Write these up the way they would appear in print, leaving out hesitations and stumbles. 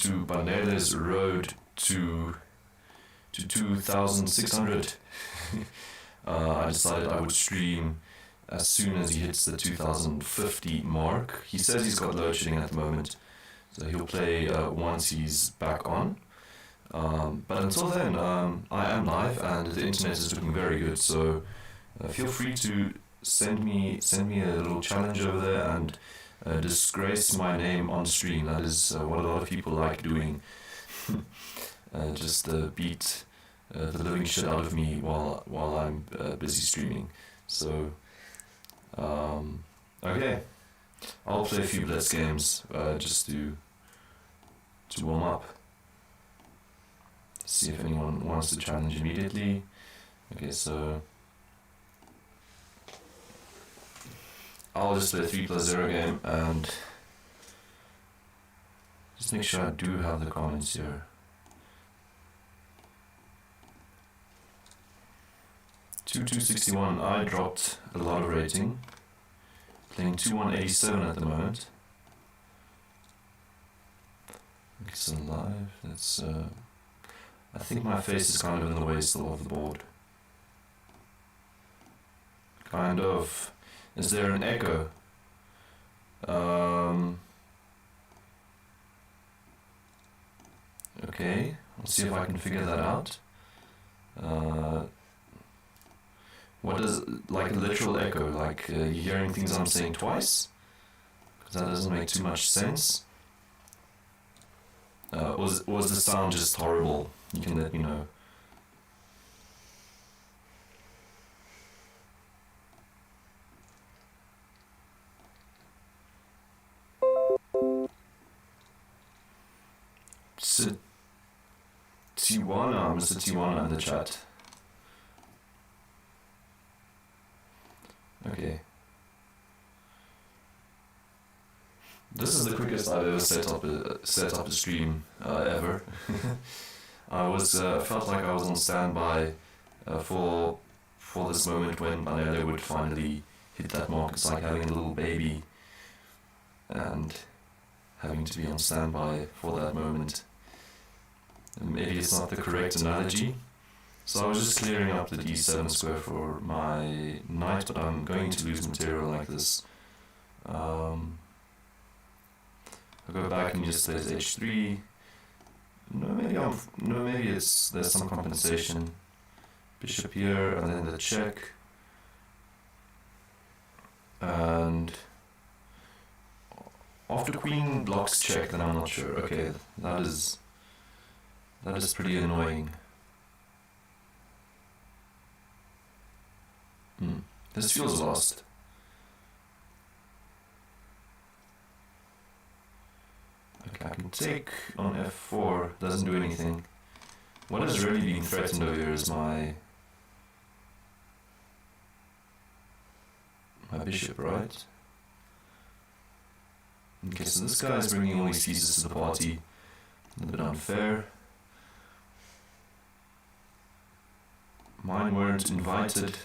to Banele's road to 2,600. I decided I would stream as soon as he hits the 2,050 mark. He says he's got load shedding at the moment, so he'll play once he's back on. But until then, I am live and the internet is looking very good, so feel free to send me a little challenge over there and disgrace my name on stream. That is what a lot of people like doing. Just beat the living shit out of me while I'm busy streaming. So okay, I'll play a few blitz games just to warm up. See if anyone wants to challenge immediately. Okay, so I'll just play a 3+0 game and just make sure I do have the comments here. $2,261. I dropped a lot of rating. Playing 2,187 at the moment. Okay, so live. That's I think my face is kind of in the way still of the board. Kind of. Is there an echo? Okay, I'll see if I can figure that out. What is, like a literal echo, like you're hearing things I'm saying twice? Because that doesn't make too much sense. Was the sound just horrible? You can let me know. Tijuana, Mr. Tijuana in the chat. Okay. This is the quickest I've ever set up a stream ever. I was felt like I was on standby for this moment when Banele would finally hit that mark. It's like having a little baby and having to be on standby for that moment. And maybe it's not the correct analogy. So I was just clearing up the d7 square for my knight, but I'm going to lose material like this. I'll go back and just plays h3. Maybe there's some compensation. Bishop here, and then the check. And after queen blocks check, then I'm not sure. Okay, that is pretty annoying. This feels lost. Okay, I can take on f4, doesn't do anything. What is really being threatened over here is my bishop, right? Okay, so this guy is bringing all these pieces to the party. A little bit unfair. Mine weren't invited.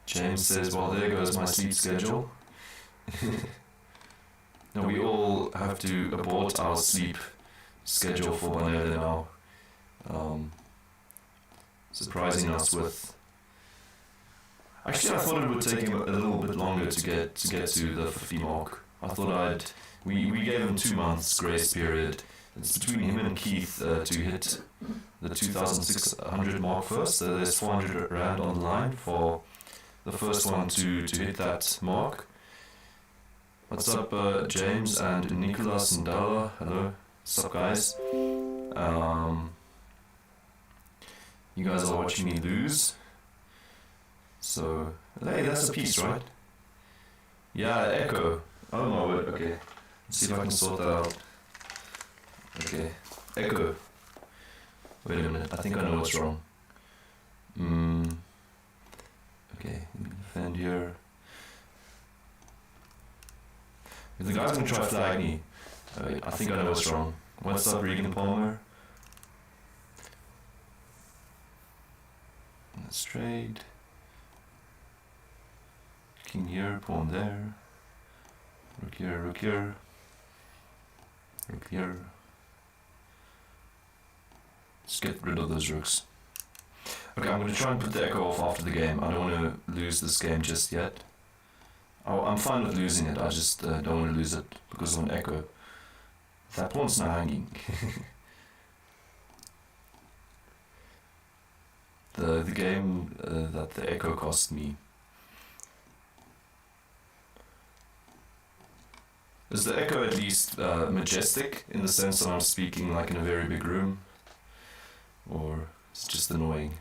James says, well, there goes my sleep schedule. No, we all have to abort our sleep schedule for Banele now. Surprising us with... Actually, I thought it would take him a little bit longer to get to the 50 mark. I thought we gave him 2 months grace period. It's between him and Keith to hit the 2,600 mark first. There's 400 rand on the line for the first one to hit that mark. What's up, James and Nicholas and Dala? Hello. What's up, guys? You guys are watching me lose. So, hey, that's a piece, right? Yeah, echo. Oh my word, okay. Let's see if I can sort that out. Okay, echo. Wait a minute, I think I know what's wrong. Okay, defend here. If the guy's gonna try to flag me, wait, I think I know what's wrong. What's up, Regan Palmer? That's straight. King here, pawn there. here, rook here. Rook here. Let's get rid of those rooks. Okay, I'm going to try and put the echo off after the game. I don't want to lose this game just yet. I'm fine with losing it, I just don't want to lose it because of an echo. That pawn's now hanging. the game that the echo cost me. Is the echo at least majestic in the sense that I'm speaking like in a very big room? Or it's just annoying?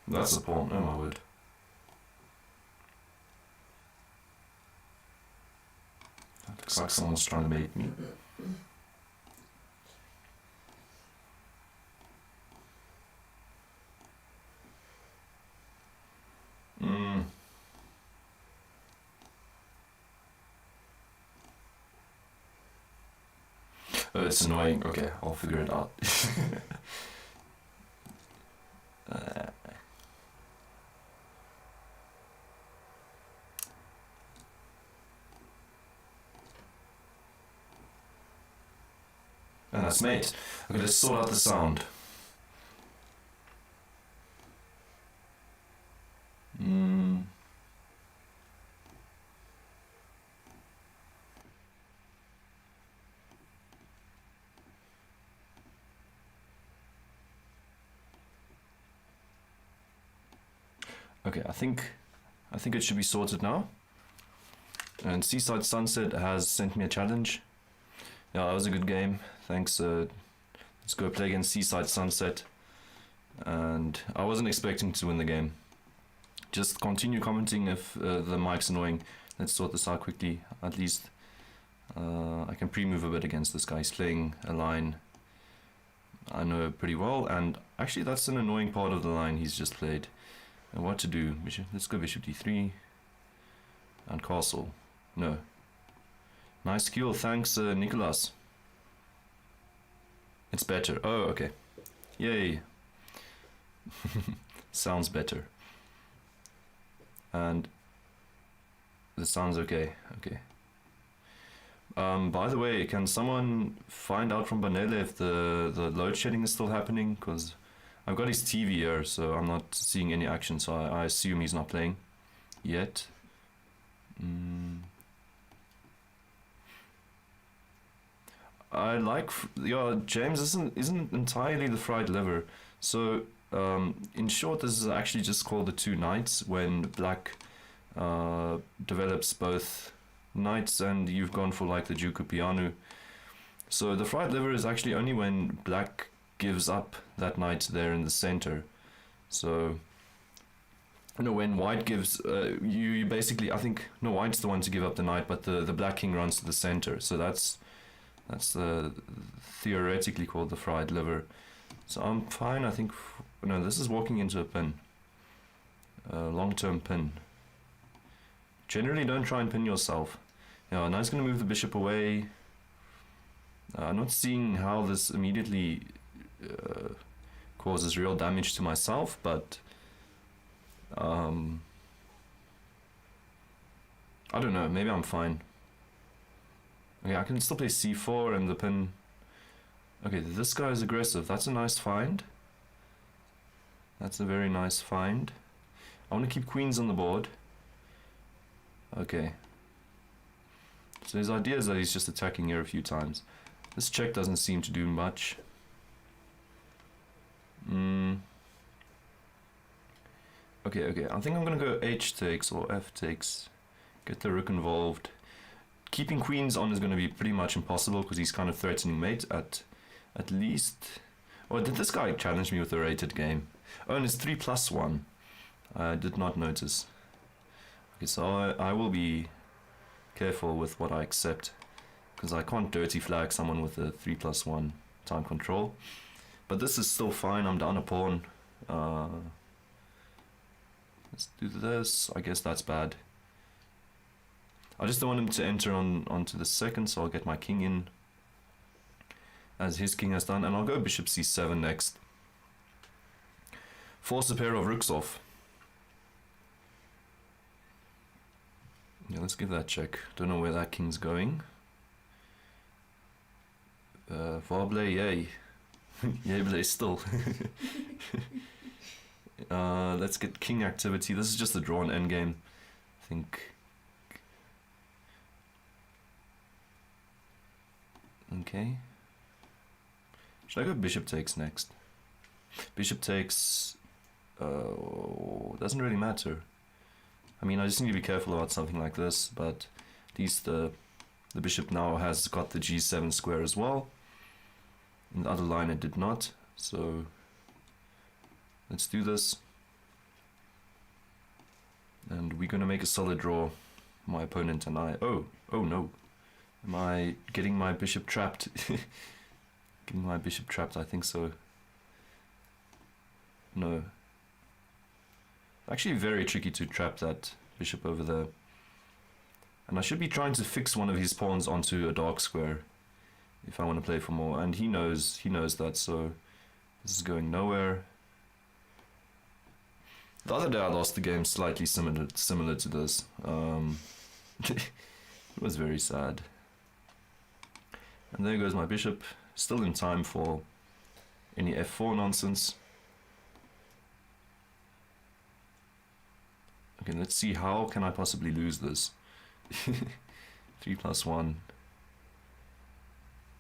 That's a pawn, oh my word. That looks like someone's trying to bait me. Oh, it's annoying. Okay, I'll figure it out. And that's mate. Okay, let's sort out the sound. Okay, I think it should be sorted now. And Seaside Sunset has sent me a challenge. Yeah, that was a good game. Thanks. Let's go play against Seaside Sunset. And I wasn't expecting to win the game. Just continue commenting if the mic's annoying. Let's sort this out quickly. At least I can pre-move a bit against this guy. He's playing a line I know pretty well. And actually that's an annoying part of the line he's just played. And what to do? Let's go bishop d3. And castle. No. Nice skill, thanks Nicholas. It's better. Oh, okay. Yay. Sounds better. And this sounds okay. Okay. By the way, can someone find out from Banele if the load shedding is still happening? Because I've got his TV here, so I'm not seeing any action, so I assume he's not playing yet. I like, yeah, James isn't entirely the fried liver. So in short, this is actually just called the two knights when black develops both knights and you've gone for like the Duke of Piano. So the fried liver is actually only when black gives up that knight there in the center. So when white gives, you basically, I think, no, white's the one to give up the knight, but the black king runs to the center. So that's theoretically called the fried liver. So I'm fine, I think. No, this is walking into a pin. Long-term pin. Generally, don't try and pin yourself. Yeah, now it's going to move the bishop away. I'm not seeing how this immediately causes real damage to myself, but I don't know, maybe I'm fine. Okay, I can still play c4 and the pin. Okay, this guy is aggressive. That's a nice find. That's a very nice find. I want to keep queens on the board. Okay. So his idea is that he's just attacking here a few times. This check doesn't seem to do much. Okay, I think I'm gonna go h takes or f takes. Get the rook involved. Keeping queens on is going to be pretty much impossible because he's kind of threatening mate at least. Or did this guy challenge me with a rated game? Oh, and it's 3+1. I did not notice. Okay, so I will be careful with what I accept because I can't dirty flag someone with a 3+1 time control. But this is still fine. I'm down a pawn. Let's do this. I guess that's bad. I just don't want him to enter onto the second, so I'll get my king in as his king has done, and I'll go bishop c7 next. Force a pair of rooks off. Yeah, let's give that a check. Don't know where that king's going. Vable, yay. Yay, but still. Let's get king activity. This is just a drawn endgame. I think. Okay. Should I go bishop takes next? Bishop takes doesn't really matter. I mean, I just need to be careful about something like this, but at least the bishop now has got the g7 square as well. In the other line it did not, so let's do this. And we're gonna make a solid draw, my opponent and I. Oh no. Am I getting my bishop trapped? Getting my bishop trapped, I think so. No. Actually very tricky to trap that bishop over there. And I should be trying to fix one of his pawns onto a dark square if I want to play for more. And he knows that, so this is going nowhere. The other day I lost the game slightly similar to this. It was very sad. And there goes my bishop, still in time for any f4 nonsense. Okay, let's see, how can I possibly lose this? 3+1.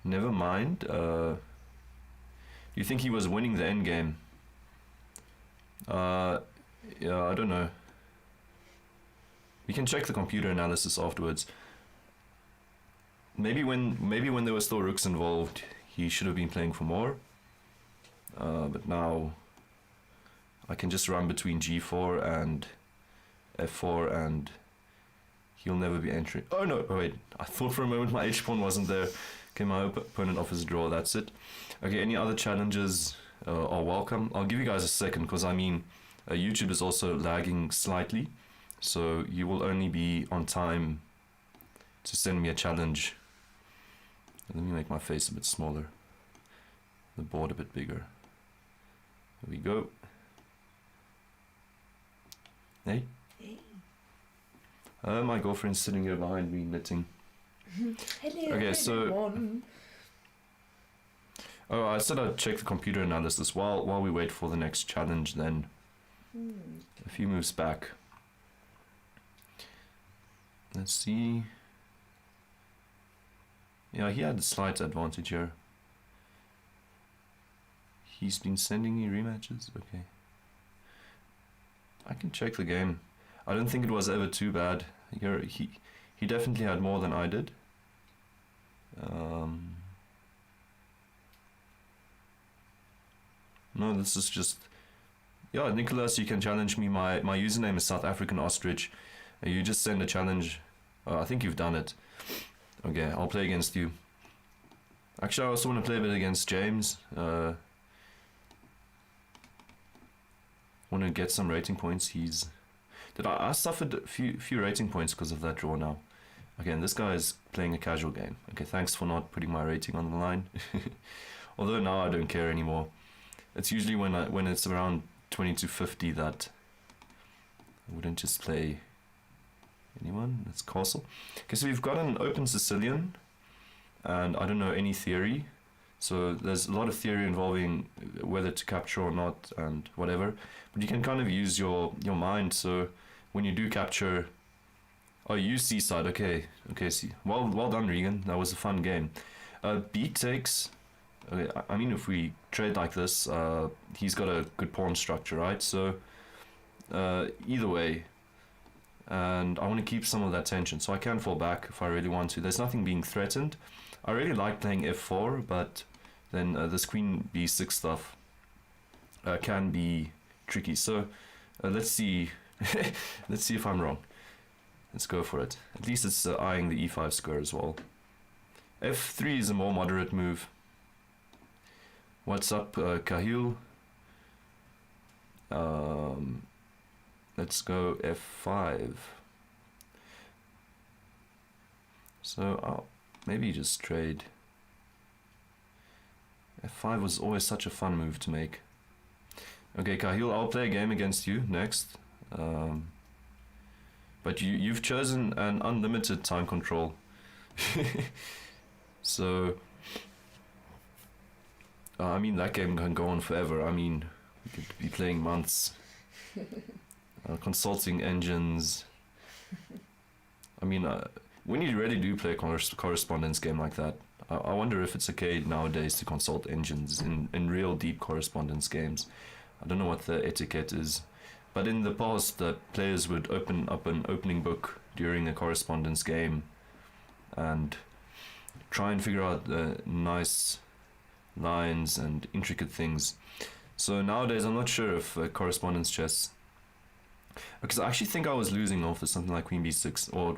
Never mind. You think he was winning the endgame? Yeah, I don't know. We can check the computer analysis afterwards. Maybe when there were still rooks involved, he should have been playing for more. But now I can just run between g4 and f4 and he'll never be entering. Oh no, oh, wait, I thought for a moment my h-pawn wasn't there. Okay, my opponent offers a draw, that's it. Okay, any other challenges are welcome. I'll give you guys a second, because I mean, YouTube is also lagging slightly, so you will only be on time to send me a challenge. Let me make my face a bit smaller, the board a bit bigger. There we go. Hey? Hey. My girlfriend's sitting here behind me knitting. Hello, okay, so everyone. Oh, I said I'd check the computer analysis while we wait for the next challenge then. A few moves back. Let's see. Yeah, he had a slight advantage here. He's been sending me rematches? Okay. I can check the game. I don't think it was ever too bad. He definitely had more than I did. No, this is just... Yeah, Nicholas, you can challenge me. My username is South African Ostrich. You just send a challenge. I think you've done it. Okay, I'll play against you. Actually, I also want to play a bit against James. Want to get some rating points. I suffered a few rating points because of that draw now. Again, this guy is playing a casual game. Okay, thanks for not putting my rating on the line. Although now I don't care anymore. It's usually when it's around 20 to 50 that I wouldn't just play anyone. It's castle. Okay, so we've got an open Sicilian, and I don't know any theory. So there's a lot of theory involving whether to capture or not and whatever. But you can kind of use your mind. So when you do capture, oh, you use seaside. Okay, see. Well done, Regan. That was a fun game. B takes. Okay, I mean, if we trade like this, he's got a good pawn structure, right? So either way, and I want to keep some of that tension, so I can fall back if I really want to. There's nothing being threatened. I really like playing f4, but then this queen b6 stuff can be tricky. So let's see. Let's see if I'm wrong. Let's go for it. At least it's eyeing the e5 square as well. f3 is a more moderate move. What's up, Kahil? Let's go f5. So I'll maybe just trade. f5 was always such a fun move to make. Okay, Kahil, I'll play a game against you next. But But you've chosen an unlimited time control. So I mean, that game can go on forever. I mean, we could be playing months, consulting engines. I mean, when you really do play a correspondence game like that, I wonder if it's okay nowadays to consult engines in real deep correspondence games. I don't know what the etiquette is, but in the past, the players would open up an opening book during a correspondence game and try and figure out nice lines and intricate things. So nowadays, I'm not sure if correspondence chess, because I actually think I was losing off to something like Queen B6, or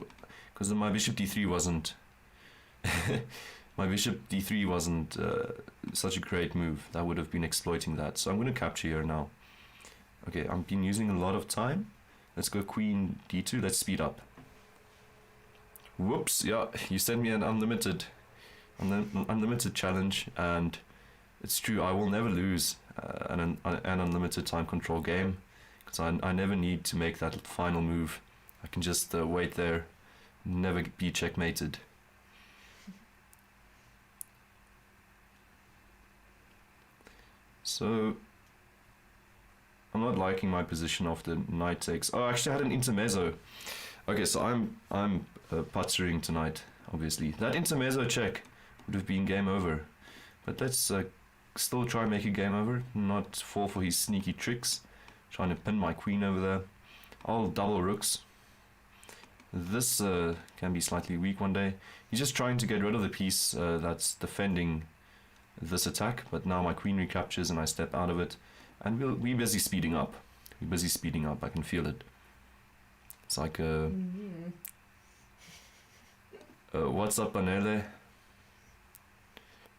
because my Bishop D3 wasn't my Bishop D3 wasn't such a great move. That would have been exploiting that. So I'm going to capture here now. Okay, I've been using a lot of time. Let's go Queen D2. Let's speed up. Whoops! Yeah, you sent me an unlimited challenge, and it's true. I will never lose an unlimited time control game, because I never need to make that final move. I can just wait there, never be checkmated. So I'm not liking my position after knight takes. Oh, actually, I had an intermezzo. Okay, so I'm puttering tonight. Obviously, that intermezzo check would have been game over. But let's still try and make a game over. Not fall for his sneaky tricks. Trying to pin my queen over there. I'll double rooks. This can be slightly weak one day. He's just trying to get rid of the piece that's defending this attack, but now my queen recaptures and I step out of it, and we're busy speeding up. We're busy speeding up. I can feel it. It's like what's up, Banele?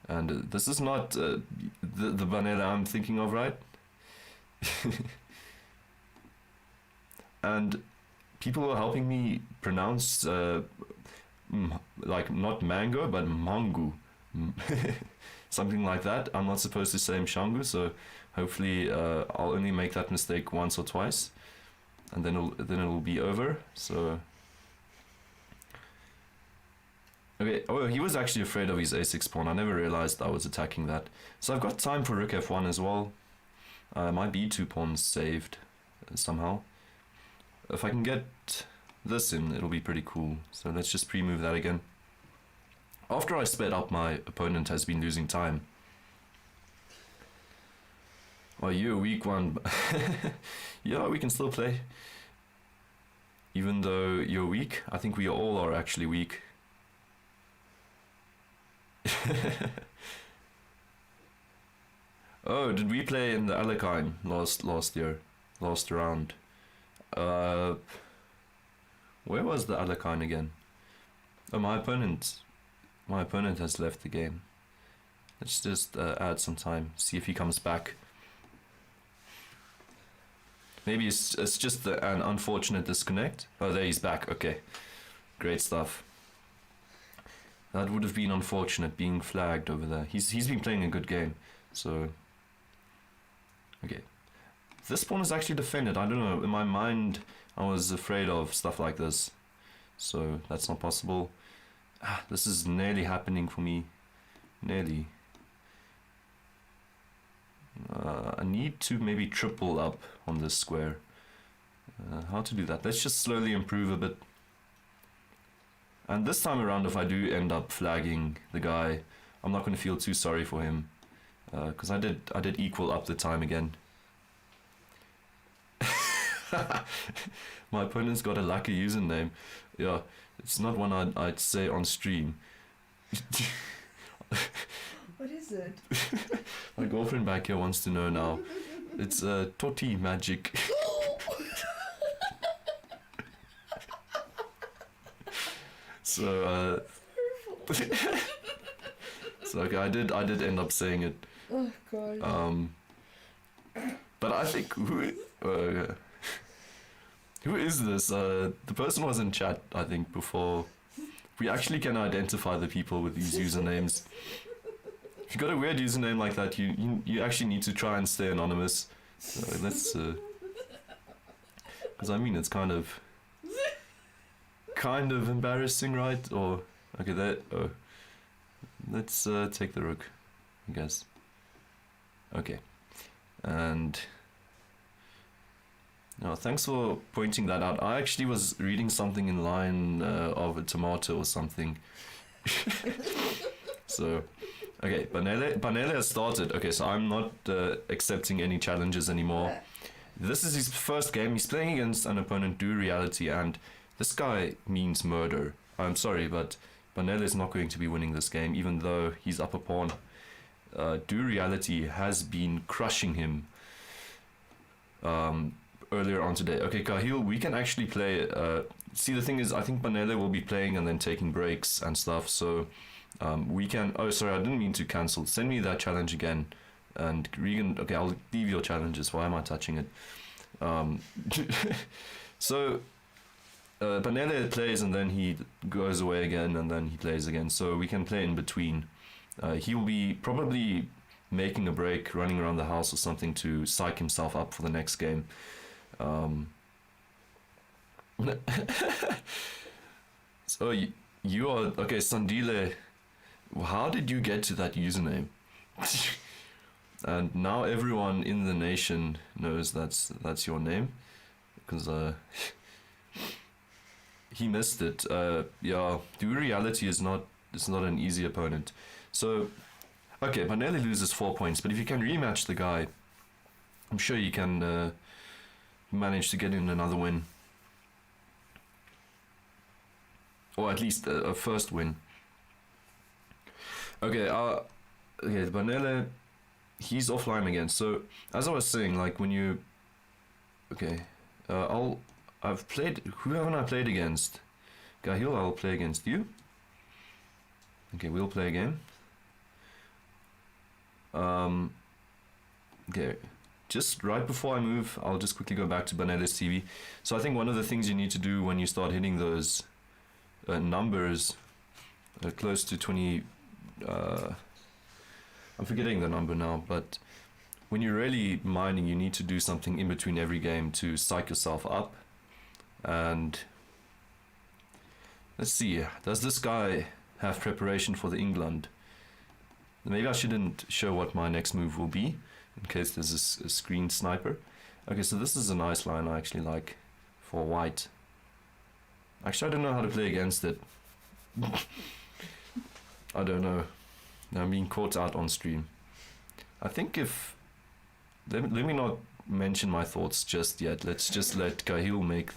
And this is not the Banele I'm thinking of, right? And people were helping me pronounce like not mango but Mhango. Something like that. I'm not supposed to say Mshangu, so hopefully I'll only make that mistake once or twice, and then it'll be over. So okay. Oh, he was actually afraid of his a6 pawn. I never realized I was attacking that. So I've got time for rook f1 as well. My b2 pawn's saved somehow. If I can get this in, it'll be pretty cool. So let's just pre-move that again. After I sped up, my opponent has been losing time. Oh, you're a weak one. Yeah, we can still play. Even though you're weak, I think we all are actually weak. Oh, did we play in the Alekhine last year? Last round? Where was the Alekhine again? Oh, my opponent has left the game. Let's just add some time, see if he comes back. Maybe it's just an unfortunate disconnect. Oh, there he's back. Okay, great stuff. That would have been unfortunate, being flagged over there. He's been playing a good game, so okay. This pawn is actually defended. I don't know. In my mind, I was afraid of stuff like this, so that's not possible. This is nearly happening for me. Nearly. I need to maybe triple up on this square. How to do that? Let's just slowly improve a bit. And this time around, if I do end up flagging the guy, I'm not going to feel too sorry for him, because I did equal up the time again. My opponent's got a lucky username. Yeah, it's not one I'd say on stream. What is it? My girlfriend back here wants to know now. It's Toti Magic. So so okay, I did end up saying it. Oh god. But I think who is this? The person was in chat, I think, before. We actually can identify the people with these usernames. If you got a weird username like that, you actually need to try and stay anonymous. So let's, because I mean, it's kind of kind of embarrassing, right? Or okay, that. Oh, let's take the rook, I guess. Okay, and. No, thanks for pointing that out. I actually was reading something in line of a tomato or something. So, okay, Banele has started. Okay, so I'm not accepting any challenges anymore. This is his first game. He's playing against an opponent, Do Reality, and this guy means murder. I'm sorry, but Banele is not going to be winning this game, even though he's up a pawn. Do Reality has been crushing him earlier on today. Okay, Kahil, we can actually play. See, the thing is, I think Banele will be playing and then taking breaks and stuff, so we can. Oh, sorry, I didn't mean to cancel. Send me that challenge again. And Regan, okay, I'll leave your challenges. Why am I touching it? So, Banele plays and then he goes away again and then he plays again. So we can play in between. He'll be probably making a break, running around the house or something to psych himself up for the next game. So you are okay, Sandile. How did you get to that username? And now everyone in the nation knows that's your name, because he missed it. Yeah, Do Reality is not an easy opponent. So, okay, Banele loses 4 points, but if you can rematch the guy, I'm sure you can manage to get in another win, or at least a first win. Okay, Banele. He's offline again. So as I was saying, like when you, okay, I've played. Who haven't I played against? Gahil, I'll play against you. Okay, we'll play a game. Okay, just right before I move, I'll just quickly go back to Banele's TV. So I think one of the things you need to do when you start hitting those numbers close to 20. I'm forgetting the number now, but when you're really mining, you need to do something in between every game to psych yourself up. And let's see, does this guy have preparation for the England? Maybe I shouldn't show what my next move will be, in case there's a screen sniper. Okay, so this is a nice line I actually like for white. Actually, I don't know how to play against it. I don't know. I'm being caught out on stream. I think if... Let me not mention my thoughts just yet. Let's just let Kahil make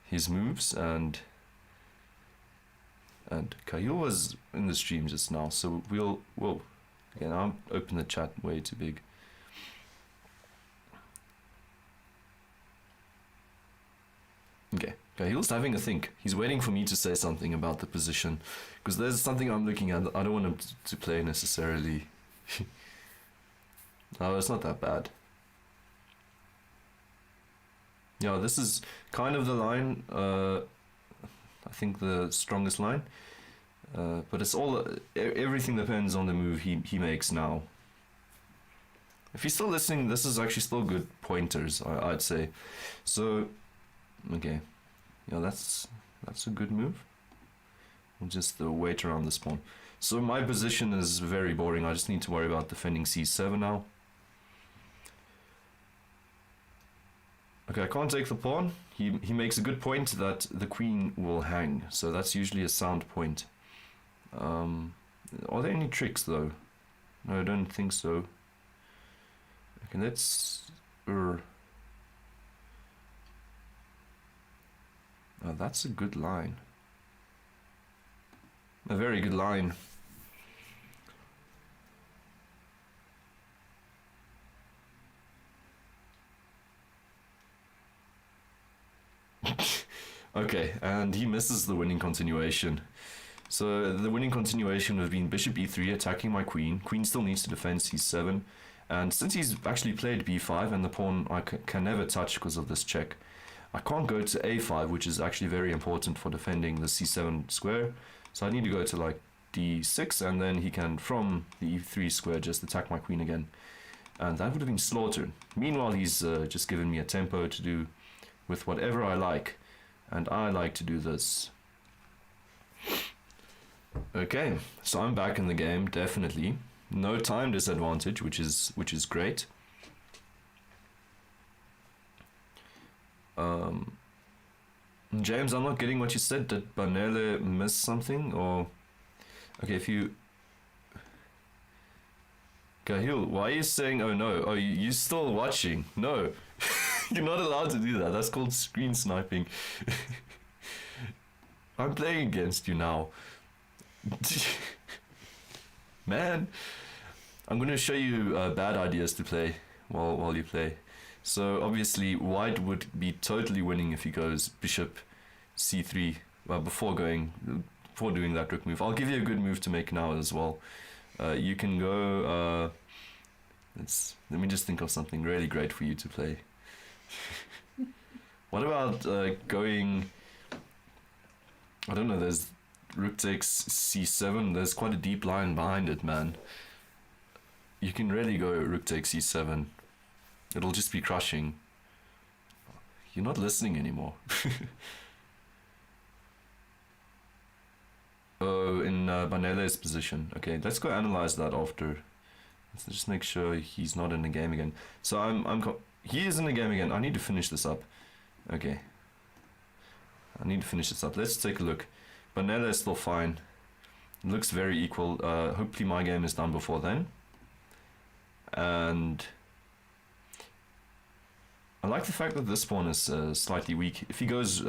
his moves, and Kahil was in the stream just now, so we'll again, I'll open the chat way too big. Okay. Kahil's having a think. He's waiting for me to say something about the position, because there's something I'm looking at. I don't want him to play necessarily. Oh, it's not that bad. Yeah, this is kind of the line. I think the strongest line. But it's all everything depends on the move he makes now. If he's still listening, this is actually still good pointers, I'd say. So, okay. Yeah, that's a good move. We'll just wait around this pawn. So my position is very boring. I just need to worry about defending c7 now. Okay, I can't take the pawn. He makes a good point that the queen will hang. So that's usually a sound point. Are there any tricks though? No, I don't think so. Okay, let's... Oh, that's a good line. A very good line. Okay, and he misses the winning continuation. So the winning continuation would have been bishop e3 attacking my queen. Queen still needs to defend c7. And since he's actually played b5 and the pawn I can never touch because of this check, I can't go to a5, which is actually very important for defending the c7 square. So I need to go to like d6, and then he can, from the e3 square, just attack my queen again. And that would have been slaughtered. Meanwhile, he's just given me a tempo to do with whatever I like. and I like to do this. Okay, so I'm back in the game, definitely. No time disadvantage, which is great. James, I'm not getting what you said. Did Banele miss something, or okay? If you Gahil, why are you saying oh no? Oh, you still watching? No, you're not allowed to do that. That's called screen sniping. I'm playing against you now. Man, I'm going to show you bad ideas to play while you play. So obviously white would be totally winning if he goes bishop c3 before doing that rook move. I'll give you a good move to make now as well. You can go let me just think of something really great for you to play. What about going, I don't know, there's rook takes c7. There's quite a deep line behind it, man. You can really go rook takes c7. It'll just be crushing. You're not listening anymore. Oh, in Banele's position. Okay, let's go analyze that after. Let's just make sure he's not in the game again. So he is in the game again. I need to finish this up. Okay. I need to finish this up. Let's take a look. Banele is still fine. It looks very equal. Hopefully my game is done before then. And I like the fact that this pawn is slightly weak. If he goes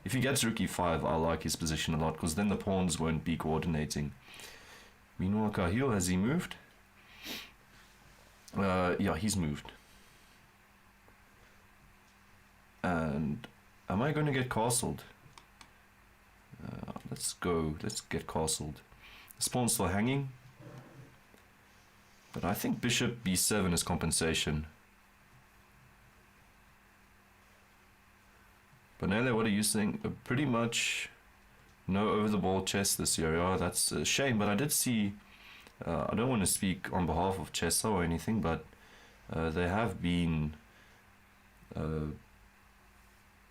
if he gets rook e5, I like his position a lot, because then the pawns won't be coordinating. Meanwhile, Kahil, has he moved? Yeah, he's moved. And am I going to get castled? Let's get castled. This pawn's still hanging. But I think bishop b7 is compensation. Banele, what are you saying? Pretty much no over-the-ball chess this year. Oh, that's a shame, but I did see, I don't want to speak on behalf of Chessa or anything, but they have been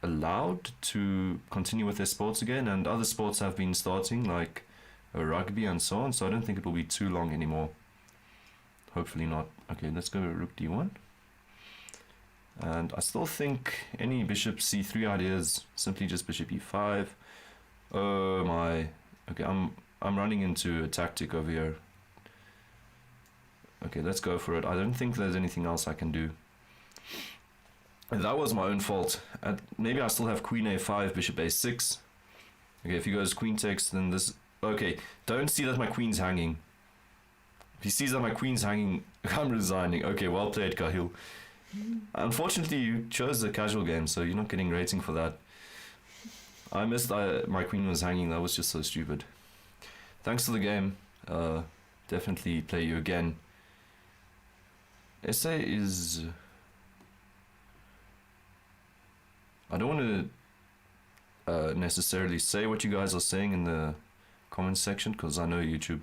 allowed to continue with their sports again, and other sports have been starting, like rugby and so on, so I don't think it will be too long anymore. Hopefully not. Okay, let's go rook d1. And I still think any bishop c3 ideas, simply just bishop e5. Oh my. Okay, I'm running into a tactic over here. Okay, let's go for it. I don't think there's anything else I can do. And that was my own fault. Maybe I still have queen a5, bishop a6. Okay, if he goes queen takes, then this... Okay, don't see that my queen's hanging. If he sees that my queen's hanging, I'm resigning. Okay, well played, Kahil. Unfortunately, you chose the casual game, so you're not getting rating for that. I missed my queen was hanging. That was just so stupid. Thanks for the game. Definitely play you again. Essay is... I don't want to necessarily say what you guys are saying in the comment section, because I know YouTube.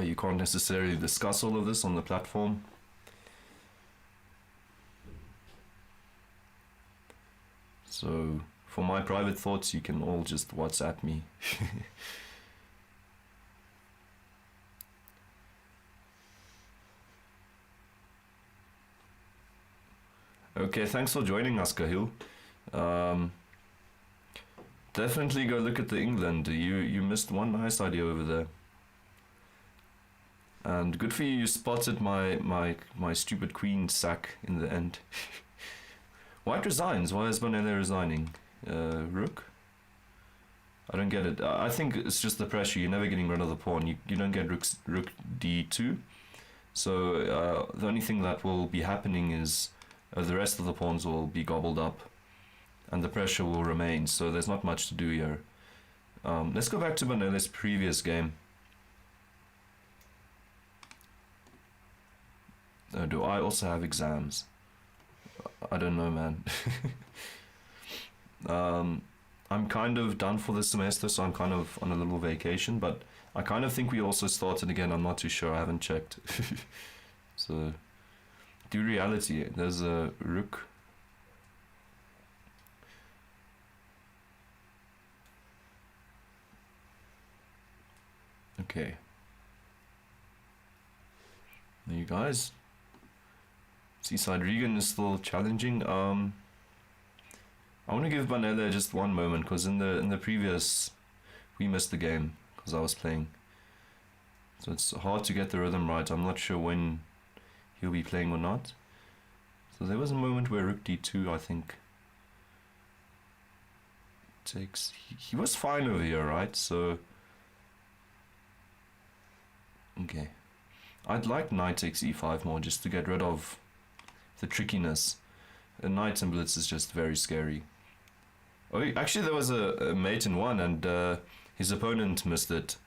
You can't necessarily discuss all of this on the platform. So, for my private thoughts, you can all just WhatsApp me. Okay, thanks for joining us, Kahil. Definitely go look at the England. You missed one nice idea over there. And good for you, you spotted my stupid queen sack in the end. White resigns. Why is Banele resigning? Rook? I don't get it. I think it's just the pressure. You're never getting rid of the pawn. You don't get rook d2. So the only thing that will be happening is the rest of the pawns will be gobbled up. And the pressure will remain. So there's not much to do here. Let's go back to Banele's previous game. Do I also have exams? I don't know, man. I'm kind of done for this semester, so I'm kind of on a little vacation, but I kind of think we also started again. I'm not too sure. I haven't checked. So, do reality. There's a rook. Okay. There you guys. Seaside Regan is still challenging. I want to give Banele just one moment, because in the previous we missed the game because I was playing. So it's hard to get the rhythm right. I'm not sure when he'll be playing or not. So there was a moment where Rook D2, I think, takes... He was fine over here, right? So... Okay. I'd like knight takes e5 more, just to get rid of the trickiness. A knight and blitz is just very scary. Oh, actually there was a mate in one, and his opponent missed it.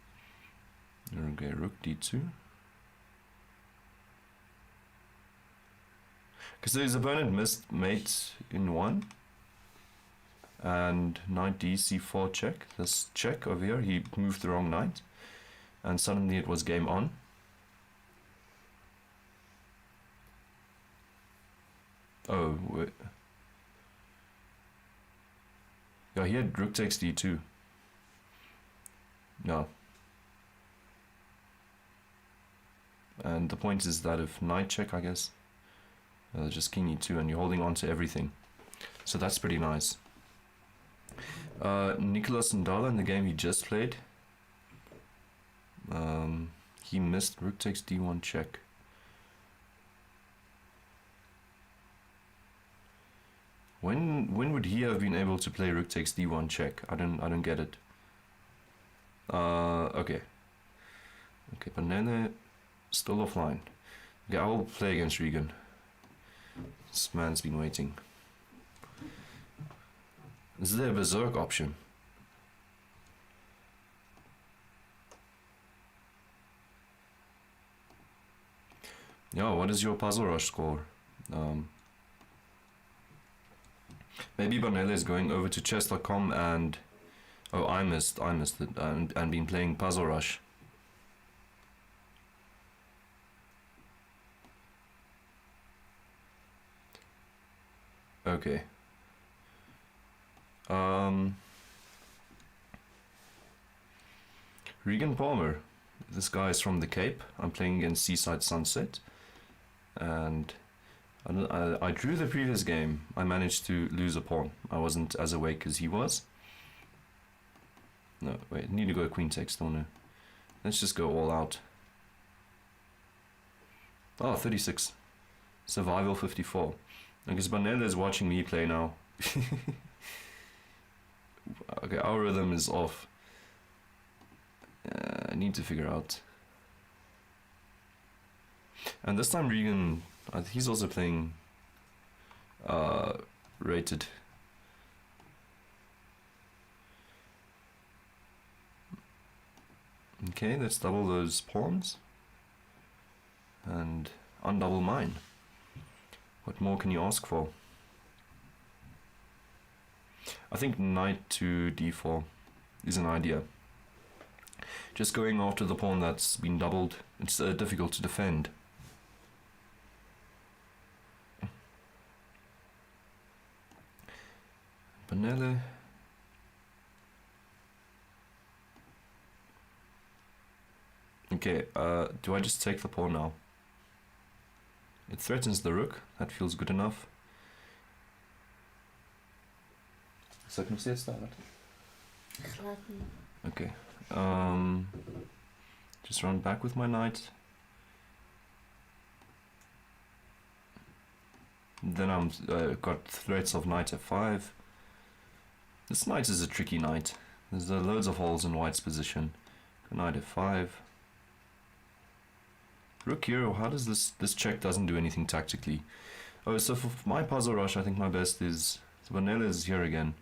Okay, Rook D2. Because his opponent missed mate in one. And knight D C4 check. This check over here, he moved the wrong knight. And suddenly it was game on. Oh, wait. Yeah, he had Rook takes D2. No. And the point is that if knight check, I guess, just king e2, and you're holding on to everything. So that's pretty nice. Nicolas Ndala in the game he just played, he missed rook takes d1 check. When would he have been able to play rook takes d1 check? I don't get it. Okay, Banele still offline. Okay, I'll play against Regan. This man's been waiting. Is there a berserk option? Yeah, what is your puzzle rush score? Maybe Banele is going over to chess.com and... Oh, I missed it, and been playing Puzzle Rush. Okay. Regan Palmer. This guy is from the Cape. I'm playing against Seaside Sunset. And I drew the previous game. I managed to lose a pawn. I wasn't as awake as he was. No, wait, need to go queen takes, don't I? Let's just go all out. Oh, 36. Survival 54. I guess Banele is watching me play now. Okay, our rhythm is off. I need to figure out. And this time Regan, he's also playing rated. Okay, let's double those pawns and undouble mine. What more can you ask for? I think knight to d4 is an idea. Just going after the pawn that's been doubled, it's difficult to defend. Banele. Okay, do I just take the pawn now? It threatens the rook, that feels good enough. Zal ik nog steeds staan? Okay. Just run back with my knight. Then I'm got threats of knight f5. This knight is a tricky knight. There's loads of holes in white's position. Knight f5. Rook here, how does this check doesn't do anything tactically? Oh, so for my puzzle rush, I think my best is... Banele is here again.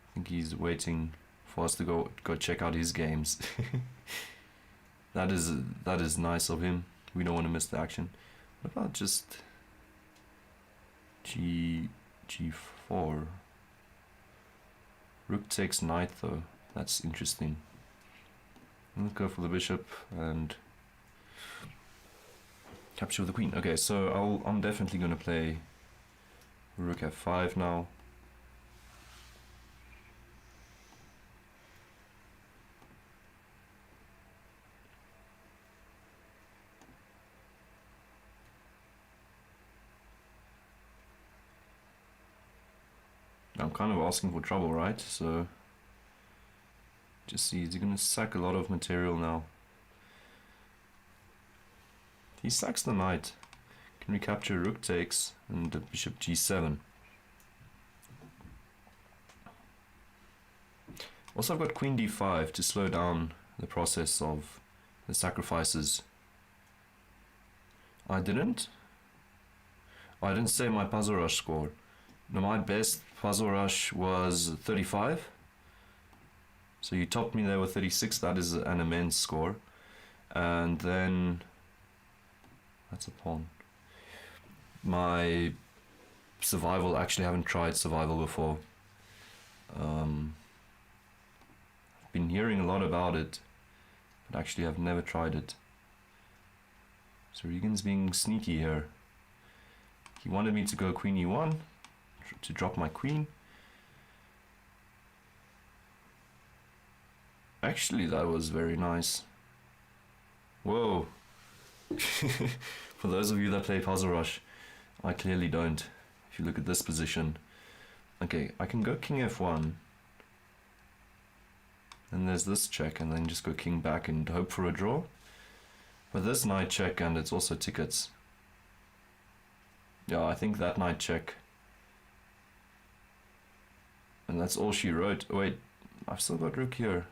I think he's waiting for us to go check out his games. That is nice of him. We don't want to miss the action. What about just... G4? Rook takes knight though. That's interesting. Let's go for the bishop and... capture the queen. Okay, so I'm definitely gonna play rook f5 now. kind of asking for trouble, right? So just see, he's gonna sack a lot of material now. He sacks the knight. Can recapture, rook takes, and the bishop g7. Also, I've got queen d5 to slow down the process of the sacrifices. I didn't say my puzzle rush score. No, my best puzzle rush was 35. So you topped me there with 36. That is an immense score. And then that's a pawn. My survival, actually haven't tried survival before. I've been hearing a lot about it, but actually I've never tried it. So Regan's being sneaky here. He wanted me to go queen e1 to drop my queen. Actually, that was very nice. Whoa. For those of you that play Puzzle Rush, I clearly don't. If you look at this position. Okay, I can go king f1. And there's this check, and then just go king back and hope for a draw. But this knight check, and it's also tickets. Yeah, I think that knight check. And that's all she wrote. Oh, wait, I've still got rook here.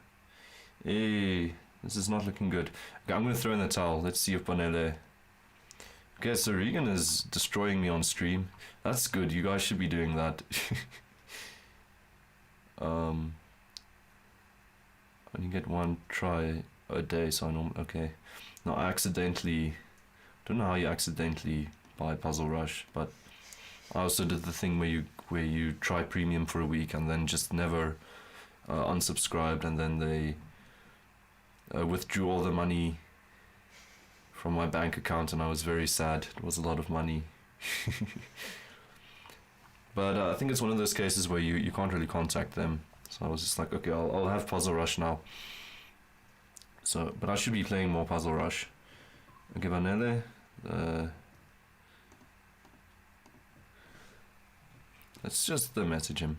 Hey, this is not looking good. Okay, I'm going to throw in the towel. Let's see if Banele... Okay, so Regan is destroying me on stream. That's good. You guys should be doing that. I only get one try a day, so I know... Okay. No, I accidentally... Don't know how you accidentally buy Puzzle Rush, but I also did the thing where you try premium for a week and then just never unsubscribed, and then they withdrew all the money from my bank account, and I was very sad. It was a lot of money. But I think it's one of those cases where you can't really contact them. So I was just like, okay, I'll have Puzzle Rush now. So, but I should be playing more Puzzle Rush. Okay, Banele. Let's just message him.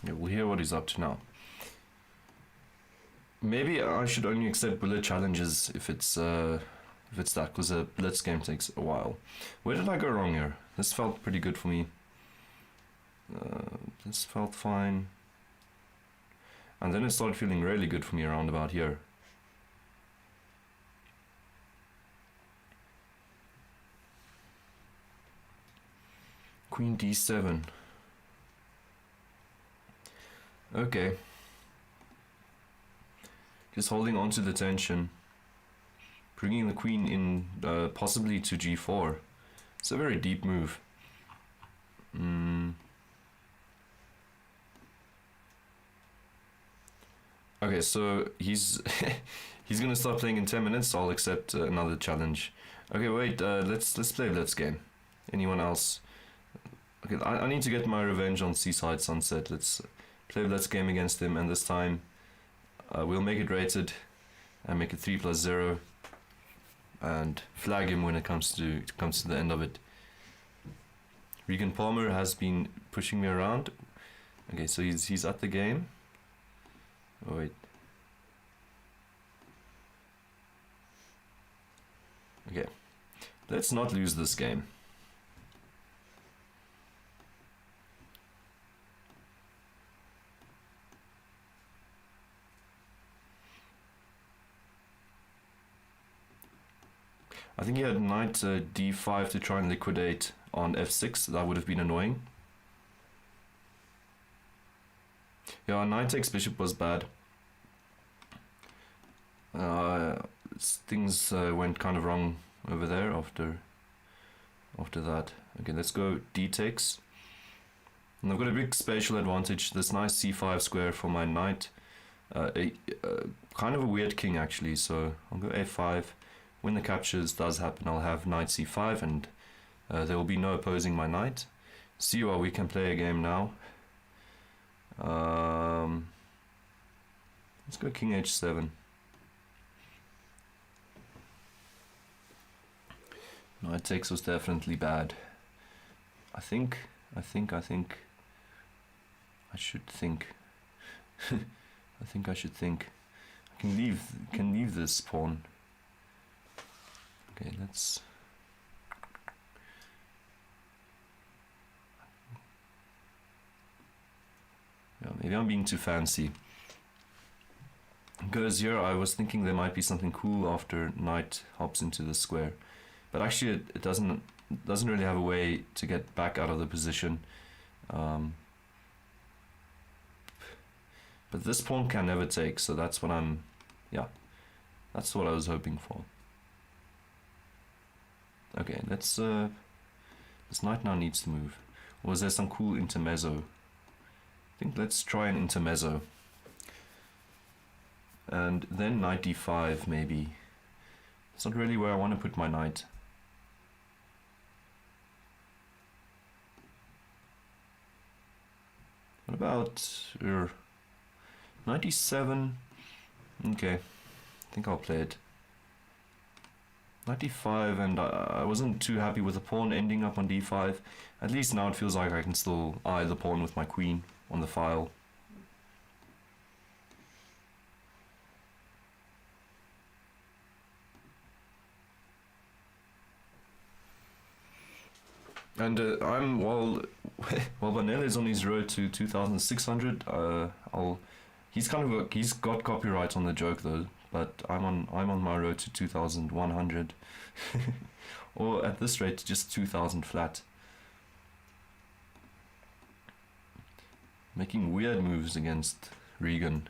Yeah, we'll hear what he's up to now. Maybe I should only accept bullet challenges if it's that, because a blitz game takes a while. Where did I go wrong here? This felt pretty good for me. This felt fine. And then it started feeling really good for me around about here. Queen d7. Okay. Just holding on to the tension. Bringing the queen in, possibly to g4. It's a very deep move. Okay, so he's he's gonna start playing in 10 minutes. So I'll accept another challenge. Okay, wait. Let's play Blitz game. Anyone else? Okay, I need to get my revenge on Seaside Sunset. Let's play Blitz game against him, and this time we'll make it rated and make it 3+0 and flag him when it comes to the end of it. Regan Palmer has been pushing me around. Okay, so he's at the game. Oh, wait. Okay, let's not lose this game. I think he had knight d5 to try and liquidate on f6. That would have been annoying. Yeah, knight takes bishop was bad. Things went kind of wrong over there after that. Okay, let's go d takes. And I've got a big spatial advantage. This nice c5 square for my knight. Kind of a weird king actually, so I'll go a5. When the captures does happen, I'll have knight c5 and there will be no opposing my knight. See what we can play a game now. Let's go king h7. Knight takes was definitely bad. I think I should think. I think I should think. I can leave this pawn. Okay, let's. Yeah, maybe I'm being too fancy. Because here I was thinking there might be something cool after knight hops into the square, but actually it doesn't really have a way to get back out of the position. But this pawn can never take, so that's what that's what I was hoping for. Okay, let's this knight now needs to move. Or is there some cool intermezzo? I think let's try an intermezzo. And then knight d5 maybe. It's not really where I want to put my knight. What about knight d7? Okay, I think I'll play it. Knight d5, and I wasn't too happy with the pawn ending up on d5. At least now it feels like I can still eye the pawn with my queen on the file. And while Banele is on his road to 2,600, he's got copyright on the joke though, but I'm on my road to 2,100, or at this rate just 2,000 flat. Making weird moves against Regan.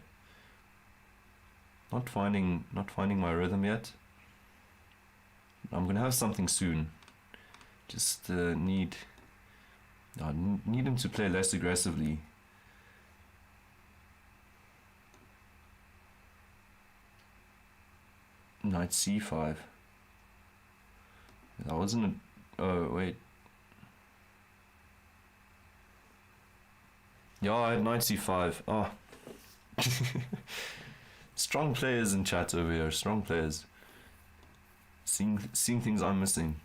Not finding my rhythm yet. I'm gonna have something soon. Just need him to play less aggressively. Knight c5. That wasn't a... Oh, wait. Yeah, I had knight c5. Oh. Strong players in chat over here. Strong players. Seeing things I'm missing.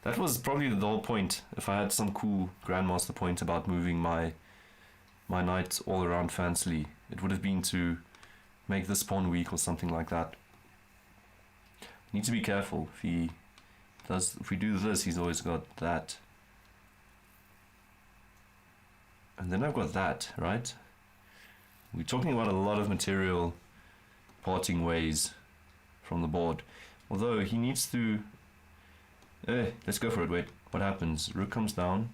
That was probably the whole point. If I had some cool grandmaster point about moving my knight all around fancily, it would have been to make this pawn weak or something like that. Need to be careful. If we do this, he's always got that. And then I've got that, right? We're talking about a lot of material parting ways from the board. Although he needs to... let's go for it. Wait, what happens? Rook comes down,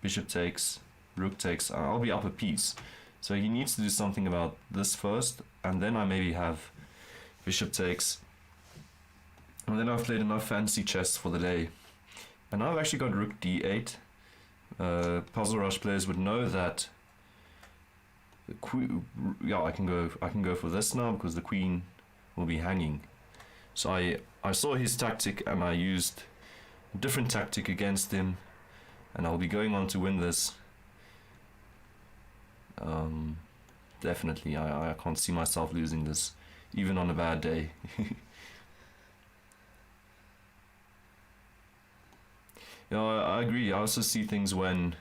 bishop takes, rook takes. I'll be up a piece. So he needs to do something about this first, and then I maybe have bishop takes. And then I've played enough fancy chess for the day. And now I've actually got rook d8. Puzzle Rush players would know that I can go for this now because the queen will be hanging. So I saw his tactic and I used a different tactic against him, and I'll be going on to win this. Definitely, I can't see myself losing this, even on a bad day. Yeah, I agree. I also see things when...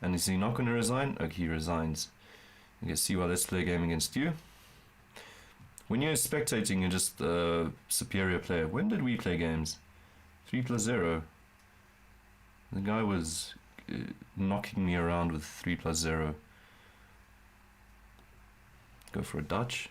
And is he not going to resign? Okay, he resigns. Okay, see, well, let's play a game against you. When you're spectating, you're just a superior player. When did we play games? 3+0. The guy was knocking me around with 3+0. Go for a Dutch.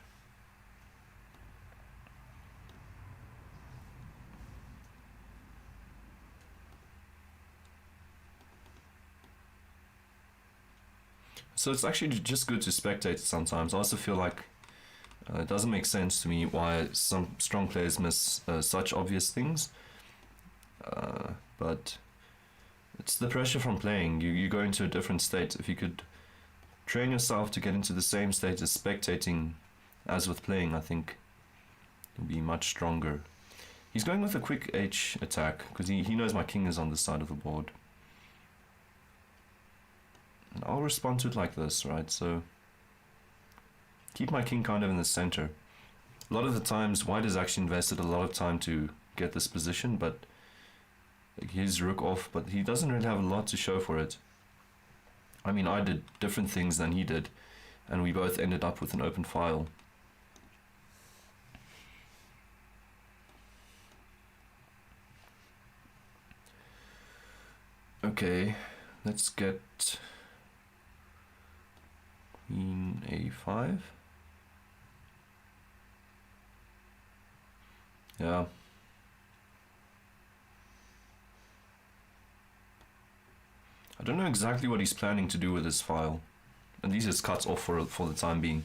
So it's actually just good to spectate sometimes. I also feel like it doesn't make sense to me why some strong players miss such obvious things. But It's the pressure from playing. You go into a different state. If you could train yourself to get into the same state as spectating as with playing, I think you'll be much stronger. He's going with a quick H attack because he knows my king is on this side of the board. And I'll respond to it like this, right? So keep my king kind of in the center. A lot of the times white has actually invested a lot of time to get this position, but his rook off, but he doesn't really have a lot to show for it. I mean, I did different things than he did, and we both ended up with an open file. Okay, let's get queen a5. Yeah. I don't know exactly what he's planning to do with this file. At least it's cut off for the time being.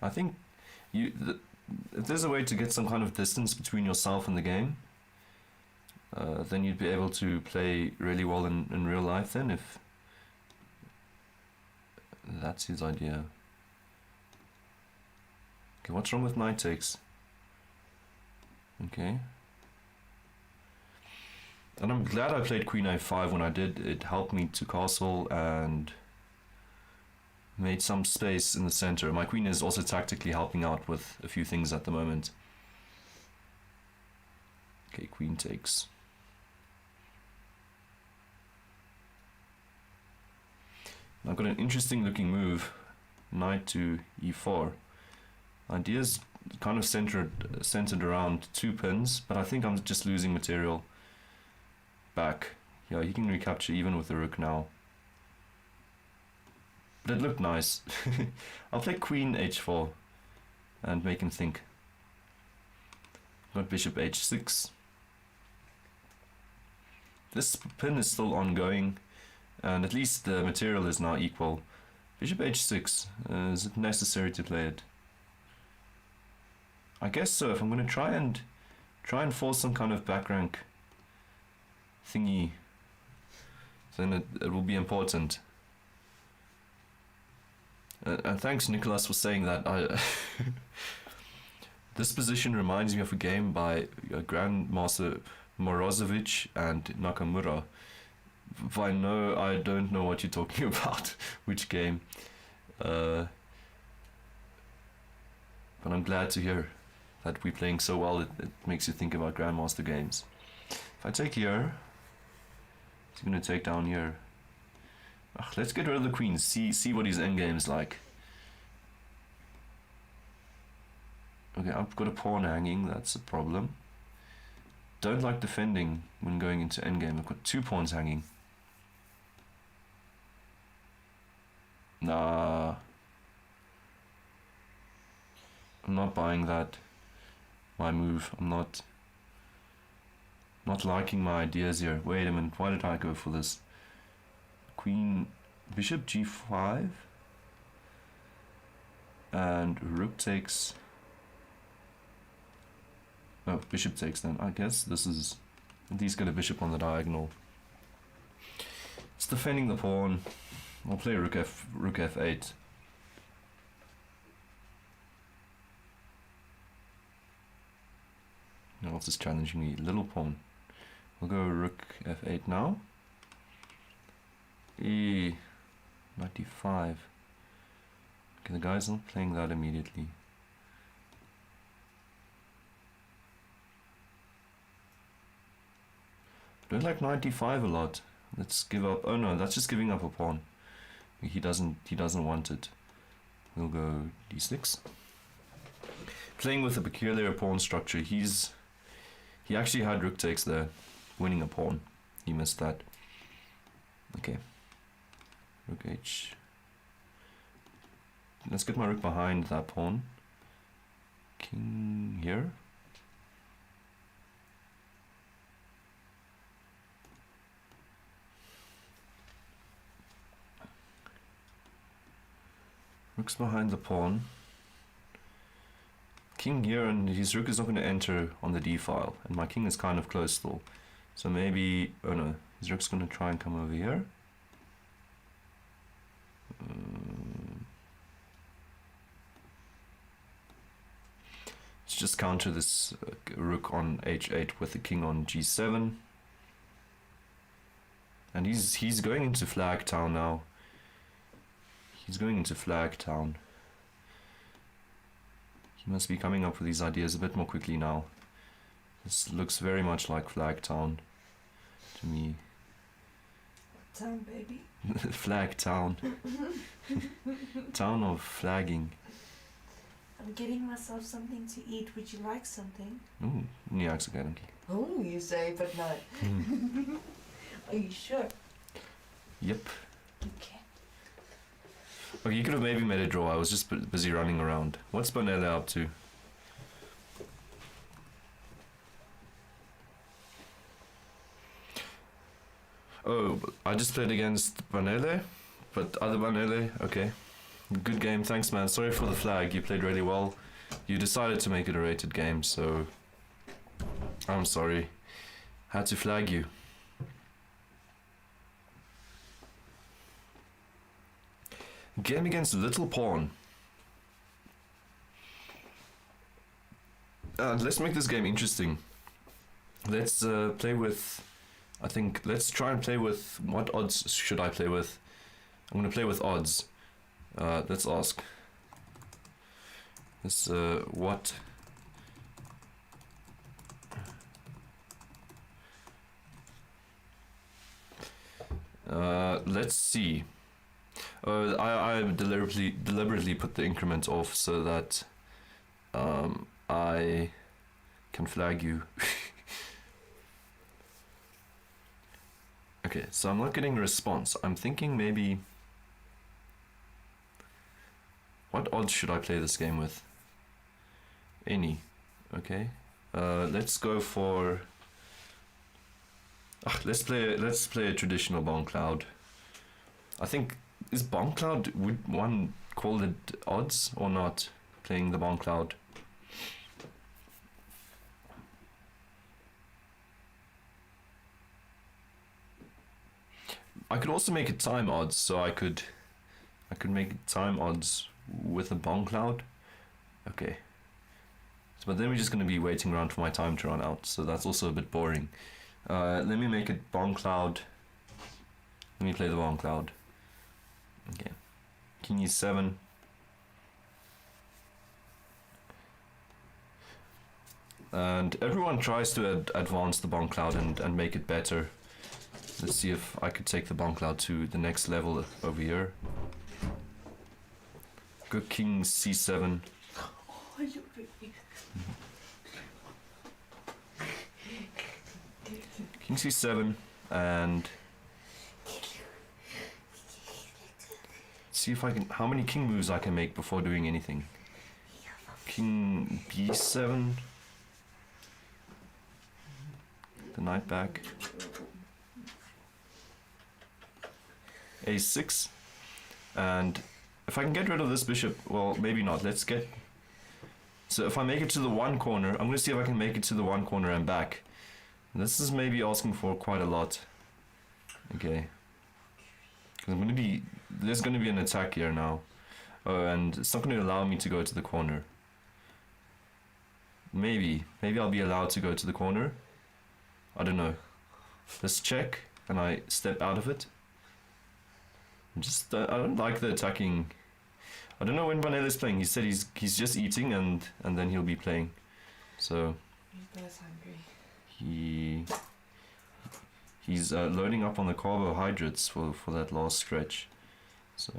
I think if there's a way to get some kind of distance between yourself and the game, then you'd be able to play really well in real life then, if that's his idea. Okay, what's wrong with knight takes? Okay. And I'm glad I played queen a5 when I did. It helped me to castle and made some space in the center. My queen is also tactically helping out with a few things at the moment. Okay, queen takes. I've got an interesting looking move. Knight to e4. Idea's kind of centered around 2 pins, but I think I'm just losing material back. Yeah, he can recapture even with the rook now. But it looked nice. I'll play queen h4 and make him think. Got bishop h6. This pin is still ongoing, and at least the material is now equal. Bishop h6. Is it necessary to play it? I guess so. If I'm going to try and force some kind of back rank thingy, then it will be important. And thanks, Nicholas, for saying that. This position reminds me of a game by Grandmaster Morozovich and Nakamura. I don't know what you're talking about, which game. But I'm glad to hear that we're playing so well. It makes you think about Grandmaster games. If I take here, he's going to take down here. Let's get rid of the queen. See what his endgame is like. Okay, I've got a pawn hanging. That's a problem. Don't like defending when going into endgame. I've got 2 pawns hanging. Nah. I'm not buying that. My move. I'm not liking my ideas here. Wait a minute. Why did I go for this? Queen, bishop g5, and rook takes. Oh, bishop takes then. I guess this is. At least get a bishop on the diagonal. It's defending the pawn. I'll play rook f8. Now else is challenging me. Little pawn. We'll go rook f8 now. E95. Okay, the guy's not playing that immediately. Don't like 95 a lot. Let's give up. Oh no, that's just giving up a pawn. He doesn't want it. We'll go d6. Playing with a peculiar pawn structure. He actually had rook takes there, winning a pawn. He missed that. Okay. Rook h. Let's get my rook behind that pawn. King here. Rook's behind the pawn. king here, and his rook is not going to enter on the d file, and my king is kind of close still. So maybe, oh no, his rook's going to try and come over here. Let's just counter this rook on h8 with the king on g7. And he's going into flag town now. He's going into flag town. He must be coming up with these ideas a bit more quickly now. This looks very much like flag town to me. Town, baby. Flag town. Town of flagging. I'm getting myself something to eat. Would you like something? Ooh, ja, ek's okay, dankie. Oh, you say, but not. Are you sure? Yep. Okay. Okay, you could have maybe made a draw. I was just busy running around. What's Banele up to? Oh, I just played against Banele, but other Banele, okay. Good game, thanks man. Sorry for the flag, you played really well. You decided to make it a rated game, so I'm sorry. Had to flag you. Game against Little Pawn. Let's make this game interesting. Let's play with... I think let's try and play with... What odds should I play with? I'm gonna play with odds. Let's ask. This what? Let's see. I deliberately put the increment off so that I can flag you. Okay, so I'm not getting a response. I'm thinking maybe... What odds should I play this game with? Any. Okay. Let's go for... let's play a traditional bomb cloud. I think... Is bomb cloud... Would one call it odds or not? Playing the bomb cloud. I could also make it time odds, so I could make it time odds with a bomb cloud. Okay. But then we're just going to be waiting around for my time to run out, so that's also a bit boring. Let me make it bomb cloud. Let me play the bomb cloud. Okay. King e7. And everyone tries to advance the bomb cloud and make it better. Let's see if I could take the bomb cloud to the next level over here. Go king c7. Oh, you really... King c7 and see if I can... How many king moves I can make before doing anything. King b7. The knight back. a6. And if I can get rid of this bishop, well, maybe not. Let's get... So if I make it to the one corner, I'm going to see if I can make it to the one corner and back. This is maybe asking for quite a lot. Okay. Because I'm going to be... There's going to be an attack here now. Oh, and it's not going to allow me to go to the corner. Maybe. Maybe I'll be allowed to go to the corner. I don't know. Let's check, and I step out of it. Just I don't like the attacking. I don't know when Banele is playing. He said he's just eating and then he'll be playing. So He's hungry. he's loading up on the carbohydrates for that last stretch. So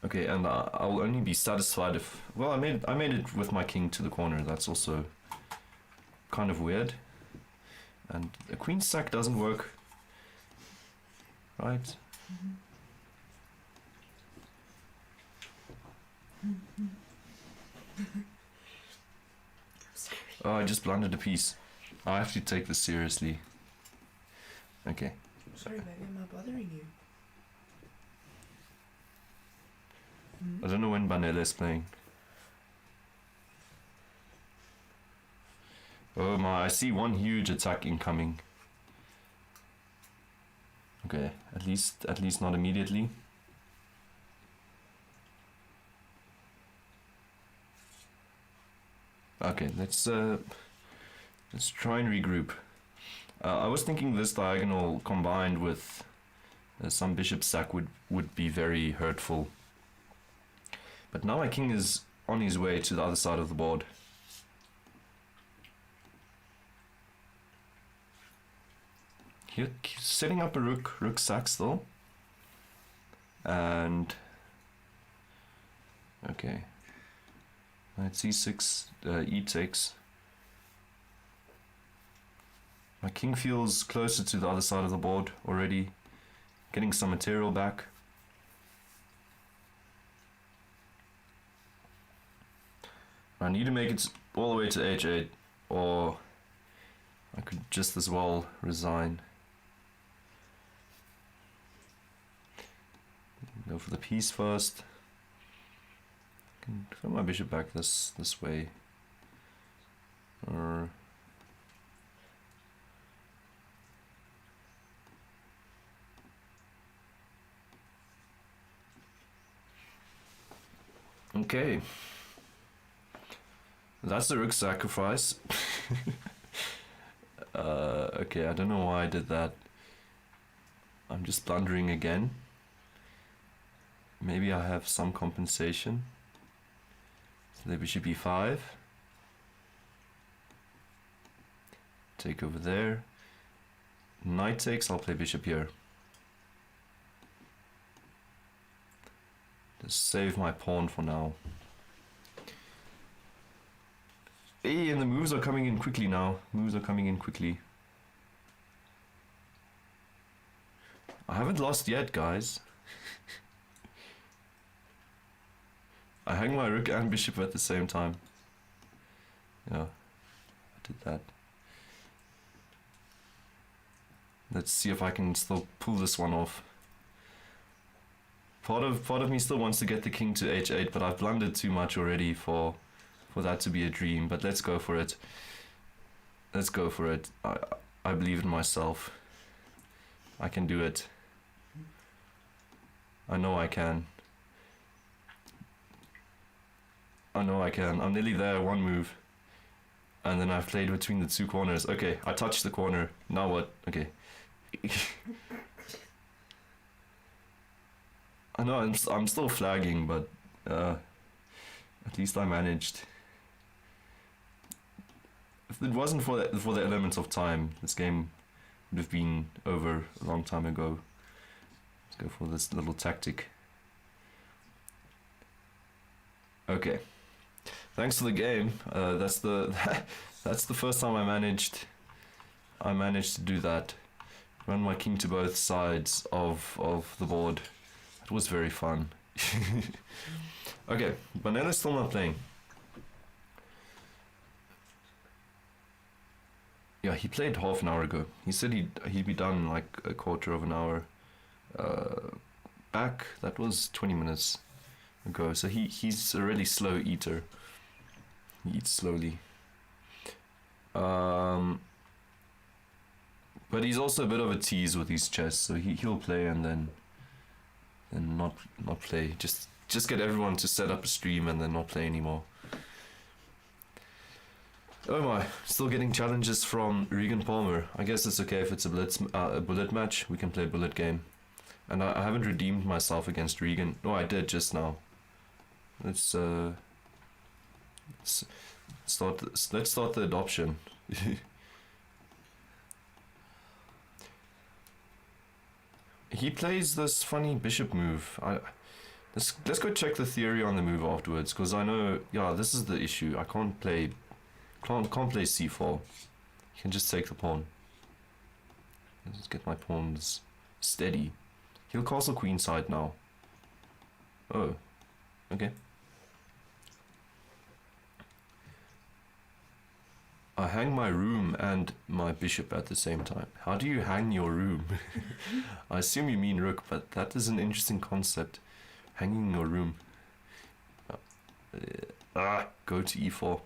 okay, and I'll only be satisfied if... Well, I made it with my king to the corner. That's also kind of weird. And a queen sack doesn't work, right? Oh, I just blundered a piece. I have to take this seriously. Okay. Sorry, baby, am I bothering you? I don't know when Banele is playing. Oh my, I see one huge attack incoming. Okay, at least not immediately. Okay, let's try and regroup. I was thinking this diagonal combined with some bishop sack would be very hurtful. But now my king is on his way to the other side of the board. He's setting up a rook sack still. And okay. Knight c6, e takes. My king feels closer to the other side of the board already, getting some material back. I need to make it all the way to h8, or I could just as well resign. Go for the piece first. I can throw my bishop back this way. Or okay. That's the rook sacrifice. Okay, I don't know why I did that. I'm just blundering again. Maybe I have some compensation. So the bishop e5. Take over there. Knight takes, I'll play bishop here. Just save my pawn for now. Hey, and the moves are coming in quickly now. Moves are coming in quickly. I haven't lost yet, guys. I hang my rook and bishop at the same time. Yeah, I did that. Let's see if I can still pull this one off. Part of me still wants to get the king to h8, but I've blundered too much already for that to be a dream. But let's go for it. Let's go for it. I believe in myself. I can do it. I know I can. I know I can. I'm nearly there, one move. And then I've played between the two corners. Okay, I touched the corner. Now what? Okay. I know I'm still flagging, but at least I managed. If it wasn't for the element of time, this game would have been over a long time ago. Let's go for this little tactic. Okay. Thanks to the game. That's the first time I managed to do that. Run my king to both sides of the board. It was very fun. Okay, Banele's still not playing. Yeah, he played half an hour ago. He said he'd be done in like a quarter of an hour. Back, that was 20 minutes ago. So he's a really slow eater. He eats slowly. But he's also a bit of a tease with his chess, so he'll play and then not play. Just get everyone to set up a stream and then not play anymore. Oh my, still getting challenges from Regan Palmer. I guess it's okay if it's a blitz, a bullet match. We can play bullet game. And I haven't redeemed myself against Regan. No, I did just now. Let's start the adoption. He plays this funny bishop move. Let's go check the theory on the move afterwards, because I know, yeah, this is the issue. I can't play c4. You can just take the pawn. Let's get my pawns steady. He'll castle queenside now. Oh, okay. I hang my room and my bishop at the same time. How do you hang your room? I assume you mean rook, but that is an interesting concept. Hanging your room. Go to e4.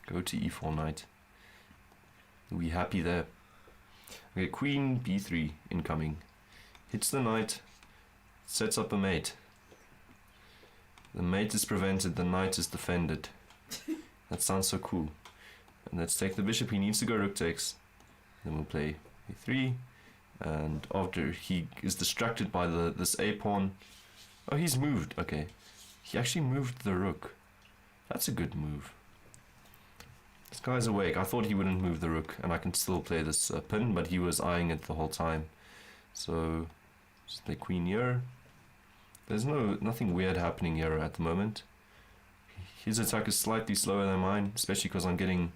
Go to e4 knight. Are we happy there? Okay, queen b3 incoming. Hits the knight. Sets up a mate. The mate is prevented, the knight is defended. That sounds so cool. And let's take the bishop. He needs to go rook takes. Then we'll play a3. And after he is distracted by this a pawn. Oh, he's moved. Okay. He actually moved the rook. That's a good move. This guy's awake. I thought he wouldn't move the rook, and I can still play this pin, but he was eyeing it the whole time. So, just play queen here. There's nothing weird happening here at the moment. His attack is slightly slower than mine, especially because I'm getting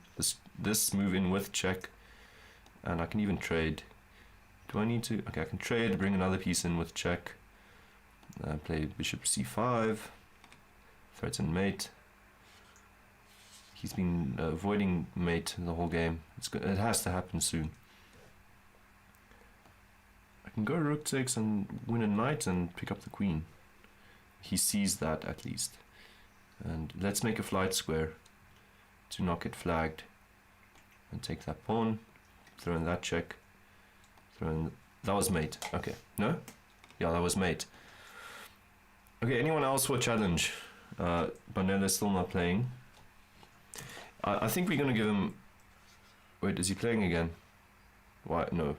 this move in with check, and I can even trade. Do I need to? Okay, I can trade, bring another piece in with check. Play bishop c5, threaten mate. He's been avoiding mate the whole game. It has to happen soon. I can go rook takes and win a knight and pick up the queen. He sees that at least. And let's make a flight square to not get flagged. And take that pawn. Throw in that check. Throw in... That was mate. Okay. No? Yeah, that was mate. Okay, anyone else for a challenge? Banele's still not playing. I think we're going to give him... Wait, is he playing again? Why? No.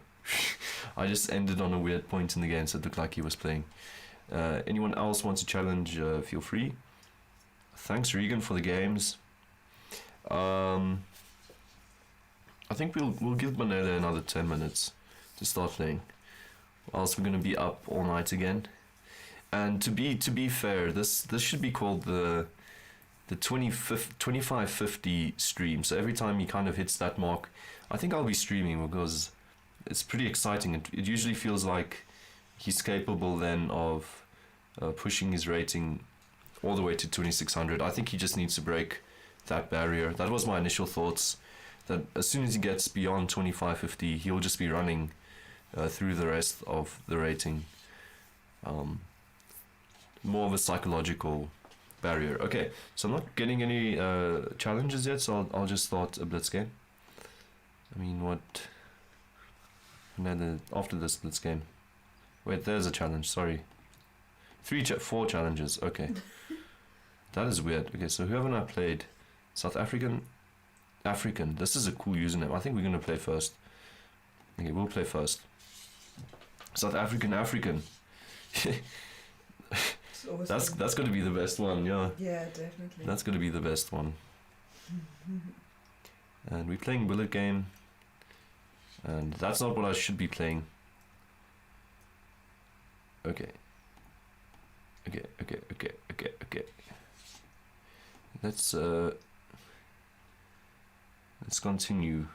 I just ended on a weird point in the game, so it looked like he was playing. Anyone else wants to challenge, feel free. Thanks, Regan, for the games. I think we'll give Banele another 10 minutes to start playing. Or else we're going to be up all night again. And to be fair, this should be called the 2550 stream. So every time he kind of hits that mark, I think I'll be streaming because it's pretty exciting. It usually feels like he's capable then of pushing his rating all the way to 2600. I think he just needs to break that barrier. That was my initial thoughts, that as soon as he gets beyond 2550, he'll just be running through the rest of the rating. More of a psychological barrier. Okay, so I'm not getting any challenges yet, so I'll just start a blitz game. I mean, what? And then after this blitz game. Wait, there's a challenge, sorry. 4 challenges, okay. That is weird. Okay, so who haven't I played? South African. This is a cool username. I think we're going to play first. Okay, we'll play first. South African. That's going to be the best one, yeah. Yeah, definitely. That's going to be the best one. And we're playing bullet game. And that's not what I should be playing. Okay. Let's continue.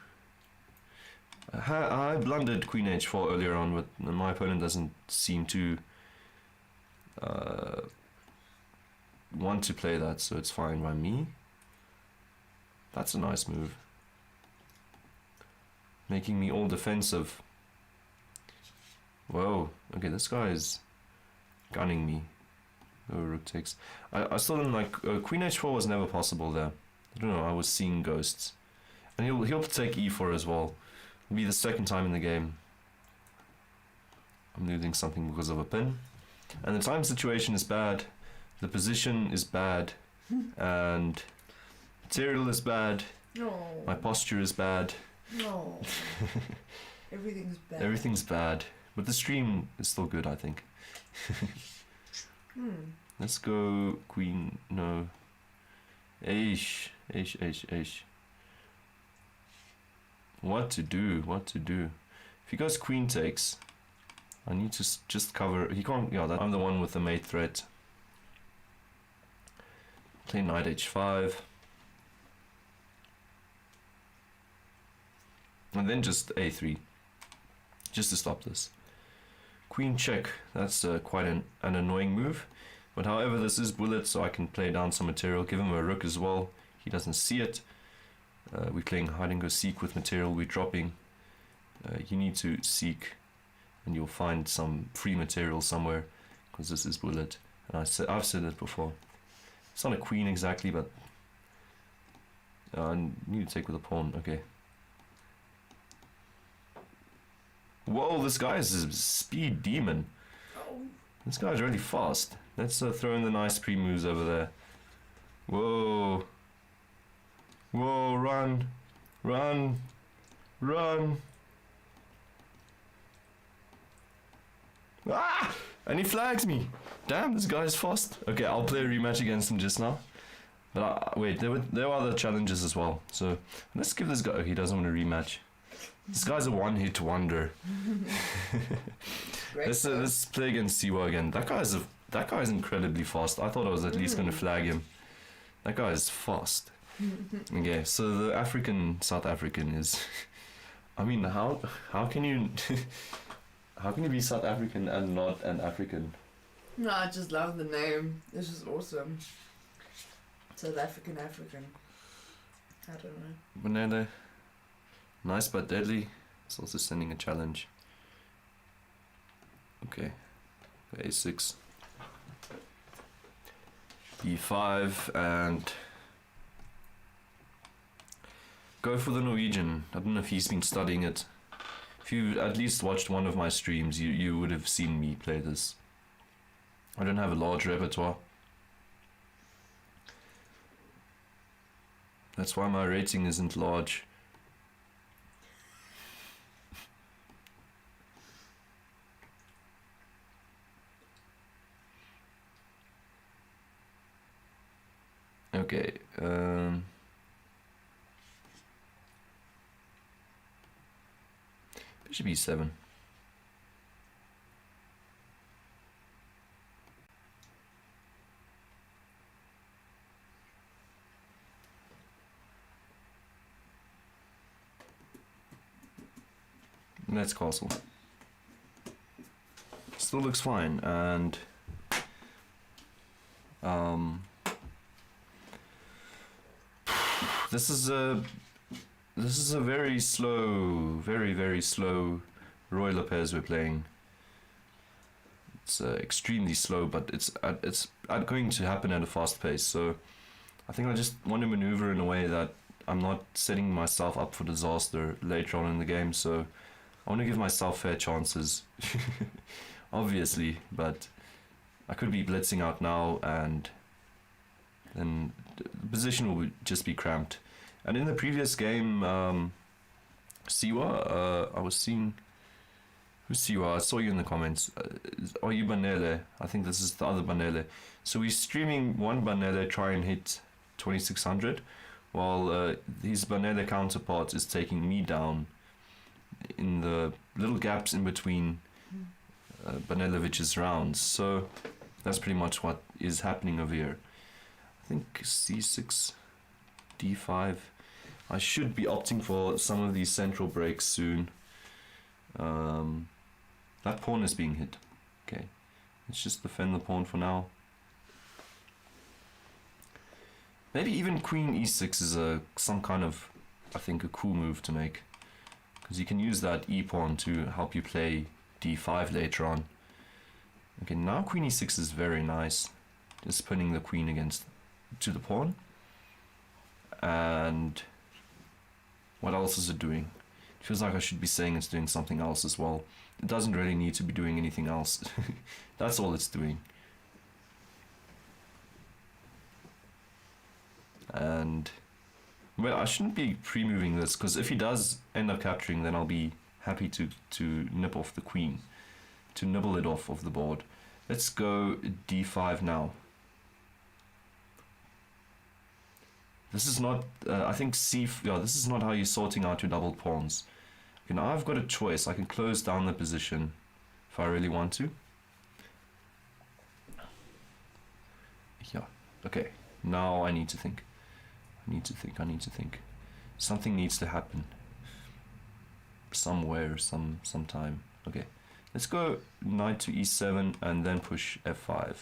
I blundered Queen H4 earlier on, but my opponent doesn't seem to want to play that, so it's fine by me. That's a nice move. Making me all defensive. Whoa, okay, this guy is gunning me. Oh, rook takes. I still don't like... Queen H4 was never possible there. I don't know, I was seeing ghosts. And he'll take E4 as well. It'll be the second time in the game I'm losing something because of a pin. And the time situation is bad. The position is bad. And material is bad. No. My posture is bad. No. Everything's bad. Everything's bad. But the stream is still good, I think. Let's go queen. No. Aish. What to do? If he goes queen takes, I need to just cover. He can't. Yeah, I'm the one with the mate threat. Play knight h5. And then just a3. Just to stop this. Queen check. That's quite an annoying move. But however, this is bullet, so I can play down some material. Give him a rook as well. He doesn't see it. We're playing hide and go seek with material. We're dropping. You need to seek, and you'll find some free material somewhere, because this is bullet. And I've said it before. It's not a queen exactly, but I need to take with a pawn. Okay. Whoa, this guy is a speed demon. This guy's really fast. Let's throw in the nice pre-moves over there. Whoa. Whoa, run. Run. Run. Ah! And he flags me. Damn, this guy's fast. Okay, I'll play a rematch against him just now. But wait, there were other challenges as well. So let's give this guy. Oh, he doesn't want a rematch. This guy's a one-hit wonder. Let's play against Siwa again. That guy's incredibly fast. I thought I was at least gonna flag him. That guy is fast. Okay, so the South African is. I mean, how can you how can you be South African and not an African? No, I just love the name. It's just awesome. South African. I don't know. Banele. Nice but deadly. It's also sending a challenge. Okay. A6. E5 and go for the Norwegian. I don't know if he's been studying it. If you at least watched one of my streams, you would have seen me play this. I don't have a large repertoire. That's why my rating isn't large. Okay, Bishop E7. Let's castle. Still looks fine, and this is a very slow, very slow Roy Lopez we're playing. It's extremely slow, but it's going to happen at a fast pace. So I think I just want to maneuver in a way that I'm not setting myself up for disaster later on in the game. So I want to give myself fair chances, obviously, but I could be blitzing out now and then the position will just be cramped. And in the previous game, Siwa, I was seeing... Who's Siwa? I saw you in the comments. Are you Banele? I think this is the other Banele. So we're streaming one Banele try and hit 2600, while his Banele counterpart is taking me down in the little gaps in between Banelevich's rounds. So that's pretty much what is happening over here. I think c6, d5. I should be opting for some of these central breaks soon. That pawn is being hit. Okay, let's just defend the pawn for now. Maybe even queen e6 is some kind of, I think, a cool move to make, because you can use that e pawn to help you play d5 later on. Okay, now queen e6 is very nice, just pinning the queen to the pawn. And what else is it doing? It feels like I should be saying it's doing something else as well. It doesn't really need to be doing anything else. That's all it's doing. And well, I shouldn't be pre-moving this, because if he does end up capturing, then I'll be happy to nip off the queen, to nibble it off of the board. Let's go d5 now. This is not, I think this is not how you're sorting out your double pawns. Okay, now I've got a choice. I can close down the position if I really want to. Yeah, okay, now I need to think. I need to think. Something needs to happen. Somewhere, sometime. Okay, let's go knight to e7 and then push f5.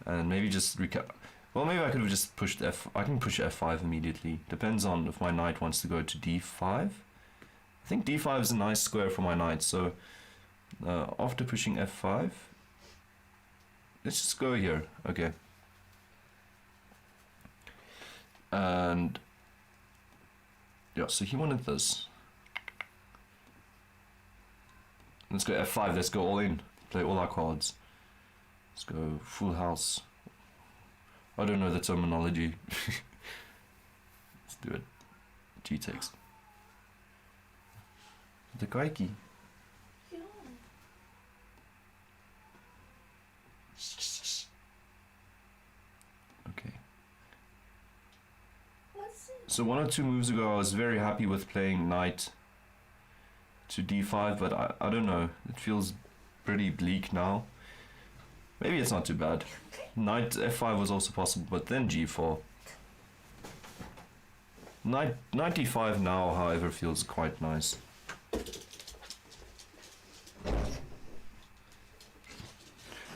And maybe just recap. Well, maybe I could have just pushed I can push f5 immediately. Depends on if my knight wants to go to d5. I think d5 is a nice square for my knight, so after pushing f5, let's just go here. Okay. And Yeah, so he wanted this. Let's go f5, let's go all in. Play all our cards. Let's go full house. I don't know the terminology. Let's do it. G takes. The kaiki. Yeah. Okay. What's it? So 1 or 2 moves ago I was very happy with playing knight to d5, but I don't know. It feels pretty bleak now. Maybe it's not too bad. Knight f5 was also possible, but then g4. Knight d5 now, however, feels quite nice.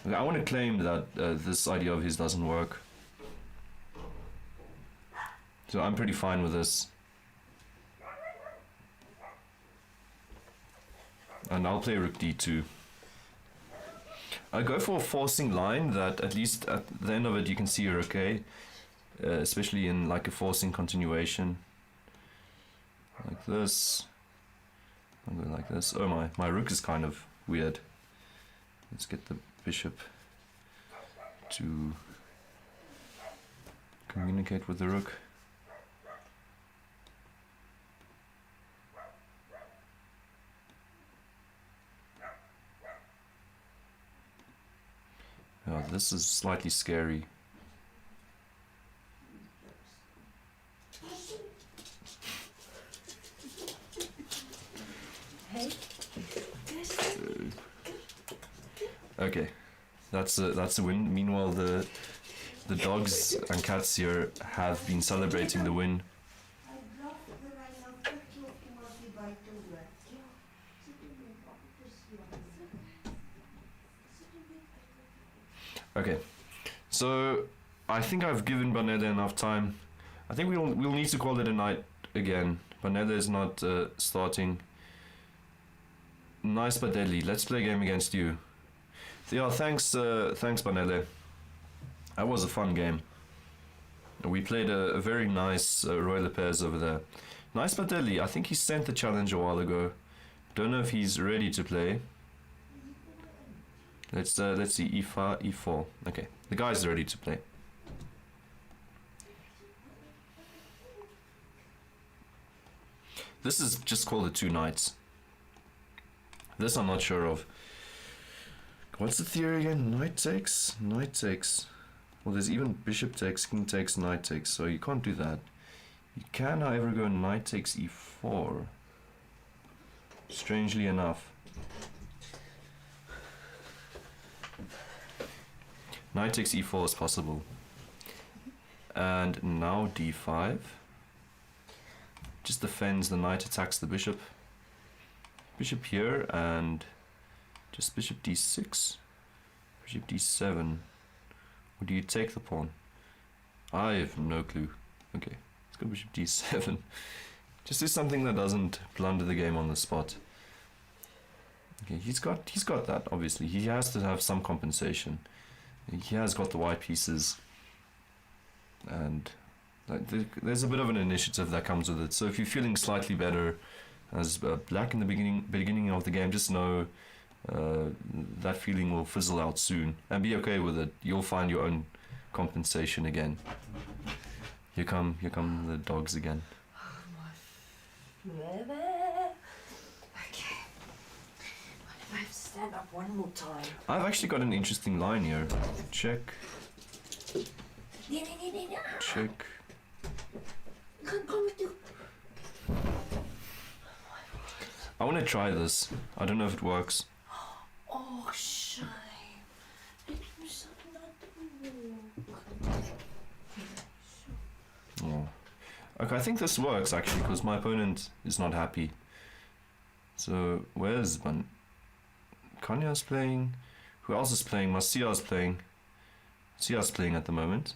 Okay, I want to claim that this idea of his doesn't work. So I'm pretty fine with this. And I'll play rook d2. I go for a forcing line that at least at the end of it you can see you're okay. Especially in like a forcing continuation. Like this. I'm going like this. Oh my rook is kind of weird. Let's get the bishop to communicate with the rook. Oh, this is slightly scary. Hey. Okay, that's a win. Meanwhile, the dogs and cats here have been celebrating the win. Okay, so I think I've given Banele enough time. I think we'll need to call it a night again. Banele is not starting. Nice but deadly. Let's play a game against you. Yeah, thanks Banele. That was a fun game. We played a very nice Royal Pairs over there. Nice but deadly. I think he sent the challenge a while ago. Don't know if he's ready to play. Let's see, e5, e4. Okay, the guy's ready to play. This is just called the 2 knights. This I'm not sure of. What's the theory again? Knight takes? Knight takes. Well, there's even bishop takes, king takes, knight takes, so you can't do that. You can, however, go knight takes e4. Strangely enough. Knight takes e4 is possible. And now d5. Just defends the knight, attacks the bishop. Bishop here, and just bishop d6. Bishop d7. Or do you take the pawn? I have no clue. Okay, let's go bishop d7. Just do something that doesn't blunder the game on the spot. Okay, he's got that, obviously. He has to have some compensation. He has got the white pieces, and there's a bit of an initiative that comes with it. So if you're feeling slightly better as black in the beginning of the game, just know that feeling will fizzle out soon, and be okay with it. You'll find your own compensation again. Here come the dogs again. Okay. What if I have to stand up one more time? I've actually got an interesting line here. Check. Check. I want to try this. I don't know if it works. Oh, shame. It was not. Oh. Okay, I think this works actually, because my opponent is not happy. So where's Kanya's playing? Who else is playing? Masia's playing. Masia's playing at the moment.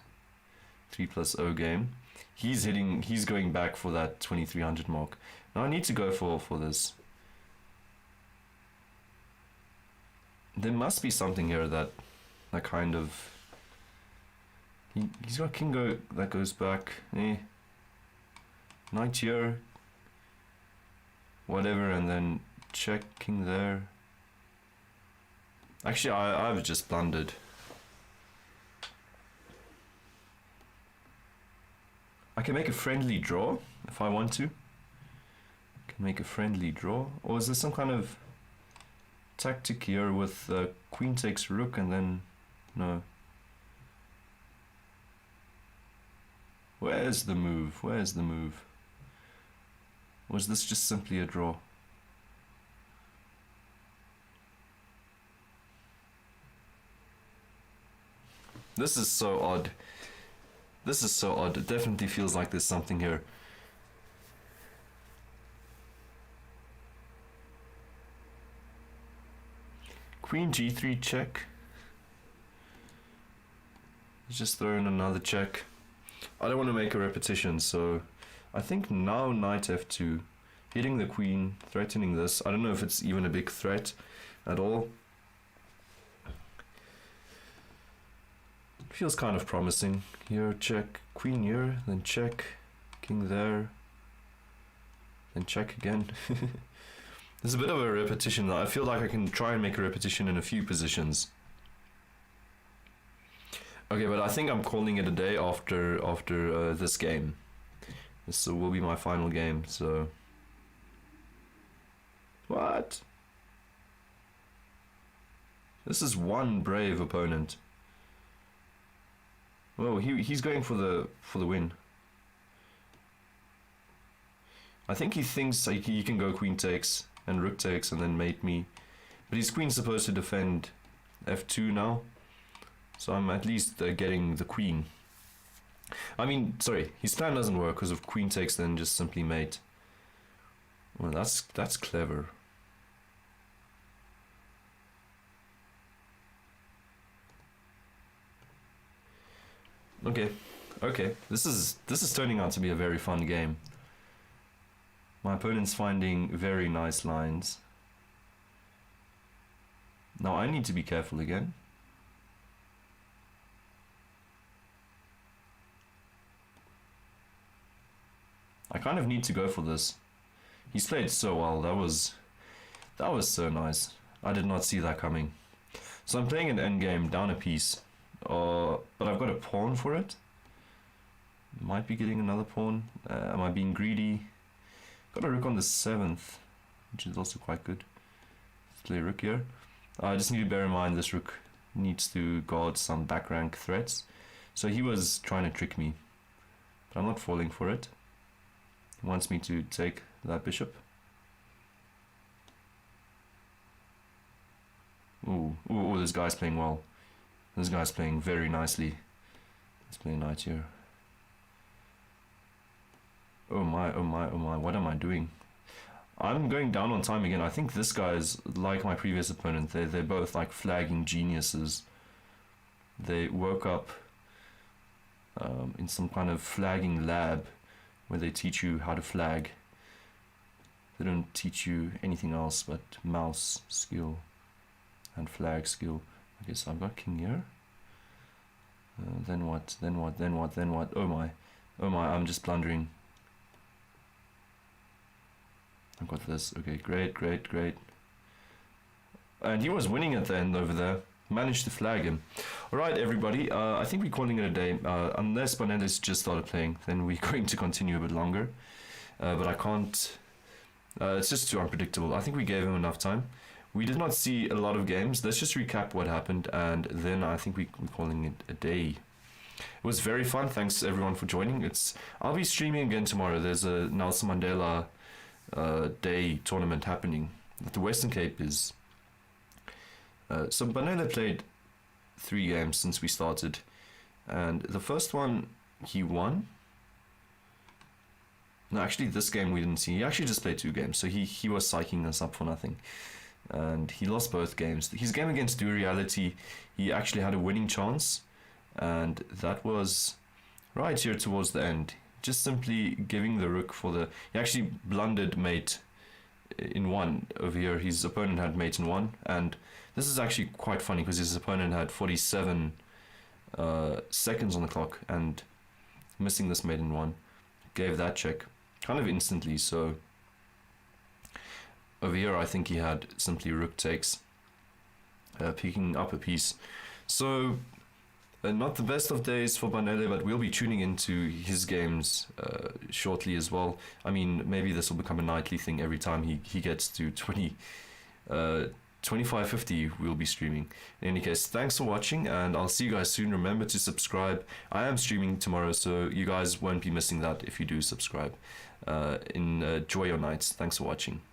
3+0 game. He's going back for that 2300 mark. Now I need to go for this. There must be something here that kind of... He's got king that goes back. Knight here. whatever, and then check king there. Actually, I've just blundered. I can make a friendly draw if I want to. I can make a friendly draw. Or is there some kind of tactic here with queen takes rook and then... No. Where's the move? Where's the move? Was this just simply a draw? This is so odd. This is so odd. It definitely feels like there's something here. Queen g3 check. Let's just throw in another check. I don't want to make a repetition, so I think now knight f2, hitting the queen, threatening this. I don't know if it's even a big threat at all. Feels kind of promising. Here, check, queen here, then check, king there, then check again. There's a bit of a repetition. I feel like I can try and make a repetition in a few positions. Okay, but I think I'm calling it a day after this game. This will be my final game, so... What? This is one brave opponent. Whoa, he's going for the win. I think he thinks like he can go queen takes and rook takes and then mate me. But his queen's supposed to defend f2 now. So I'm at least getting the queen. I mean, sorry, his plan doesn't work because if queen takes then just simply mate. Well, that's clever. Okay. This is turning out to be a very fun game. My opponent's finding very nice lines. Now I need to be careful again. I kind of need to go for this. He's played so well. That was so nice. I did not see that coming. So I'm playing an endgame down a piece. But I've got a pawn for it. Might be getting another pawn. Am I being greedy? Got a rook on the 7th, which is also quite good. Let's play rook here. I just need to bear in mind this rook needs to guard some back rank threats. So he was trying to trick me, but I'm not falling for it. He wants me to take that bishop. Ooh, this guy's playing well. This guy's playing very nicely. Let's play knight here. Oh my, what am I doing? I'm going down on time again. I think this guy is like my previous opponent. They're both like flagging geniuses. They woke up in some kind of flagging lab where they teach you how to flag. They don't teach you anything else but mouse skill and flag skill. Okay, so I've got king here. Then what? Oh my, I'm just blundering. I've got this. Okay, great. And he was winning at the end over there. Managed to flag him. Alright, everybody. I think we're calling it a day. Unless Banele's just started playing, then we're going to continue a bit longer. But I can't... it's just too unpredictable. I think we gave him enough time. We did not see a lot of games. Let's just recap what happened, and then I think we're calling it a day. It was very fun. Thanks everyone for joining. I'll be streaming again tomorrow. There's a Nelson Mandela Day tournament happening at the Western Cape. So Banele played 3 games since we started, and the first one he won. No, actually this game we didn't see. He actually just played 2 games, so he was psyching us up for nothing. And he lost both games. His game against Do Reality, he actually had a winning chance, and that was right here towards the end. Just simply giving the rook for the... He actually blundered mate in 1 over here. His opponent had mate in 1, and this is actually quite funny because his opponent had 47 seconds on the clock, and missing this mate in 1 gave that check kind of instantly. So over here, I think he had simply rook takes, picking up a piece. So, not the best of days for Banele, but we'll be tuning into his games shortly as well. I mean, maybe this will become a nightly thing. Every time he gets to 2550, we'll be streaming. In any case, thanks for watching, and I'll see you guys soon. Remember to subscribe. I am streaming tomorrow, so you guys won't be missing that if you do subscribe. Enjoy your nights. Thanks for watching.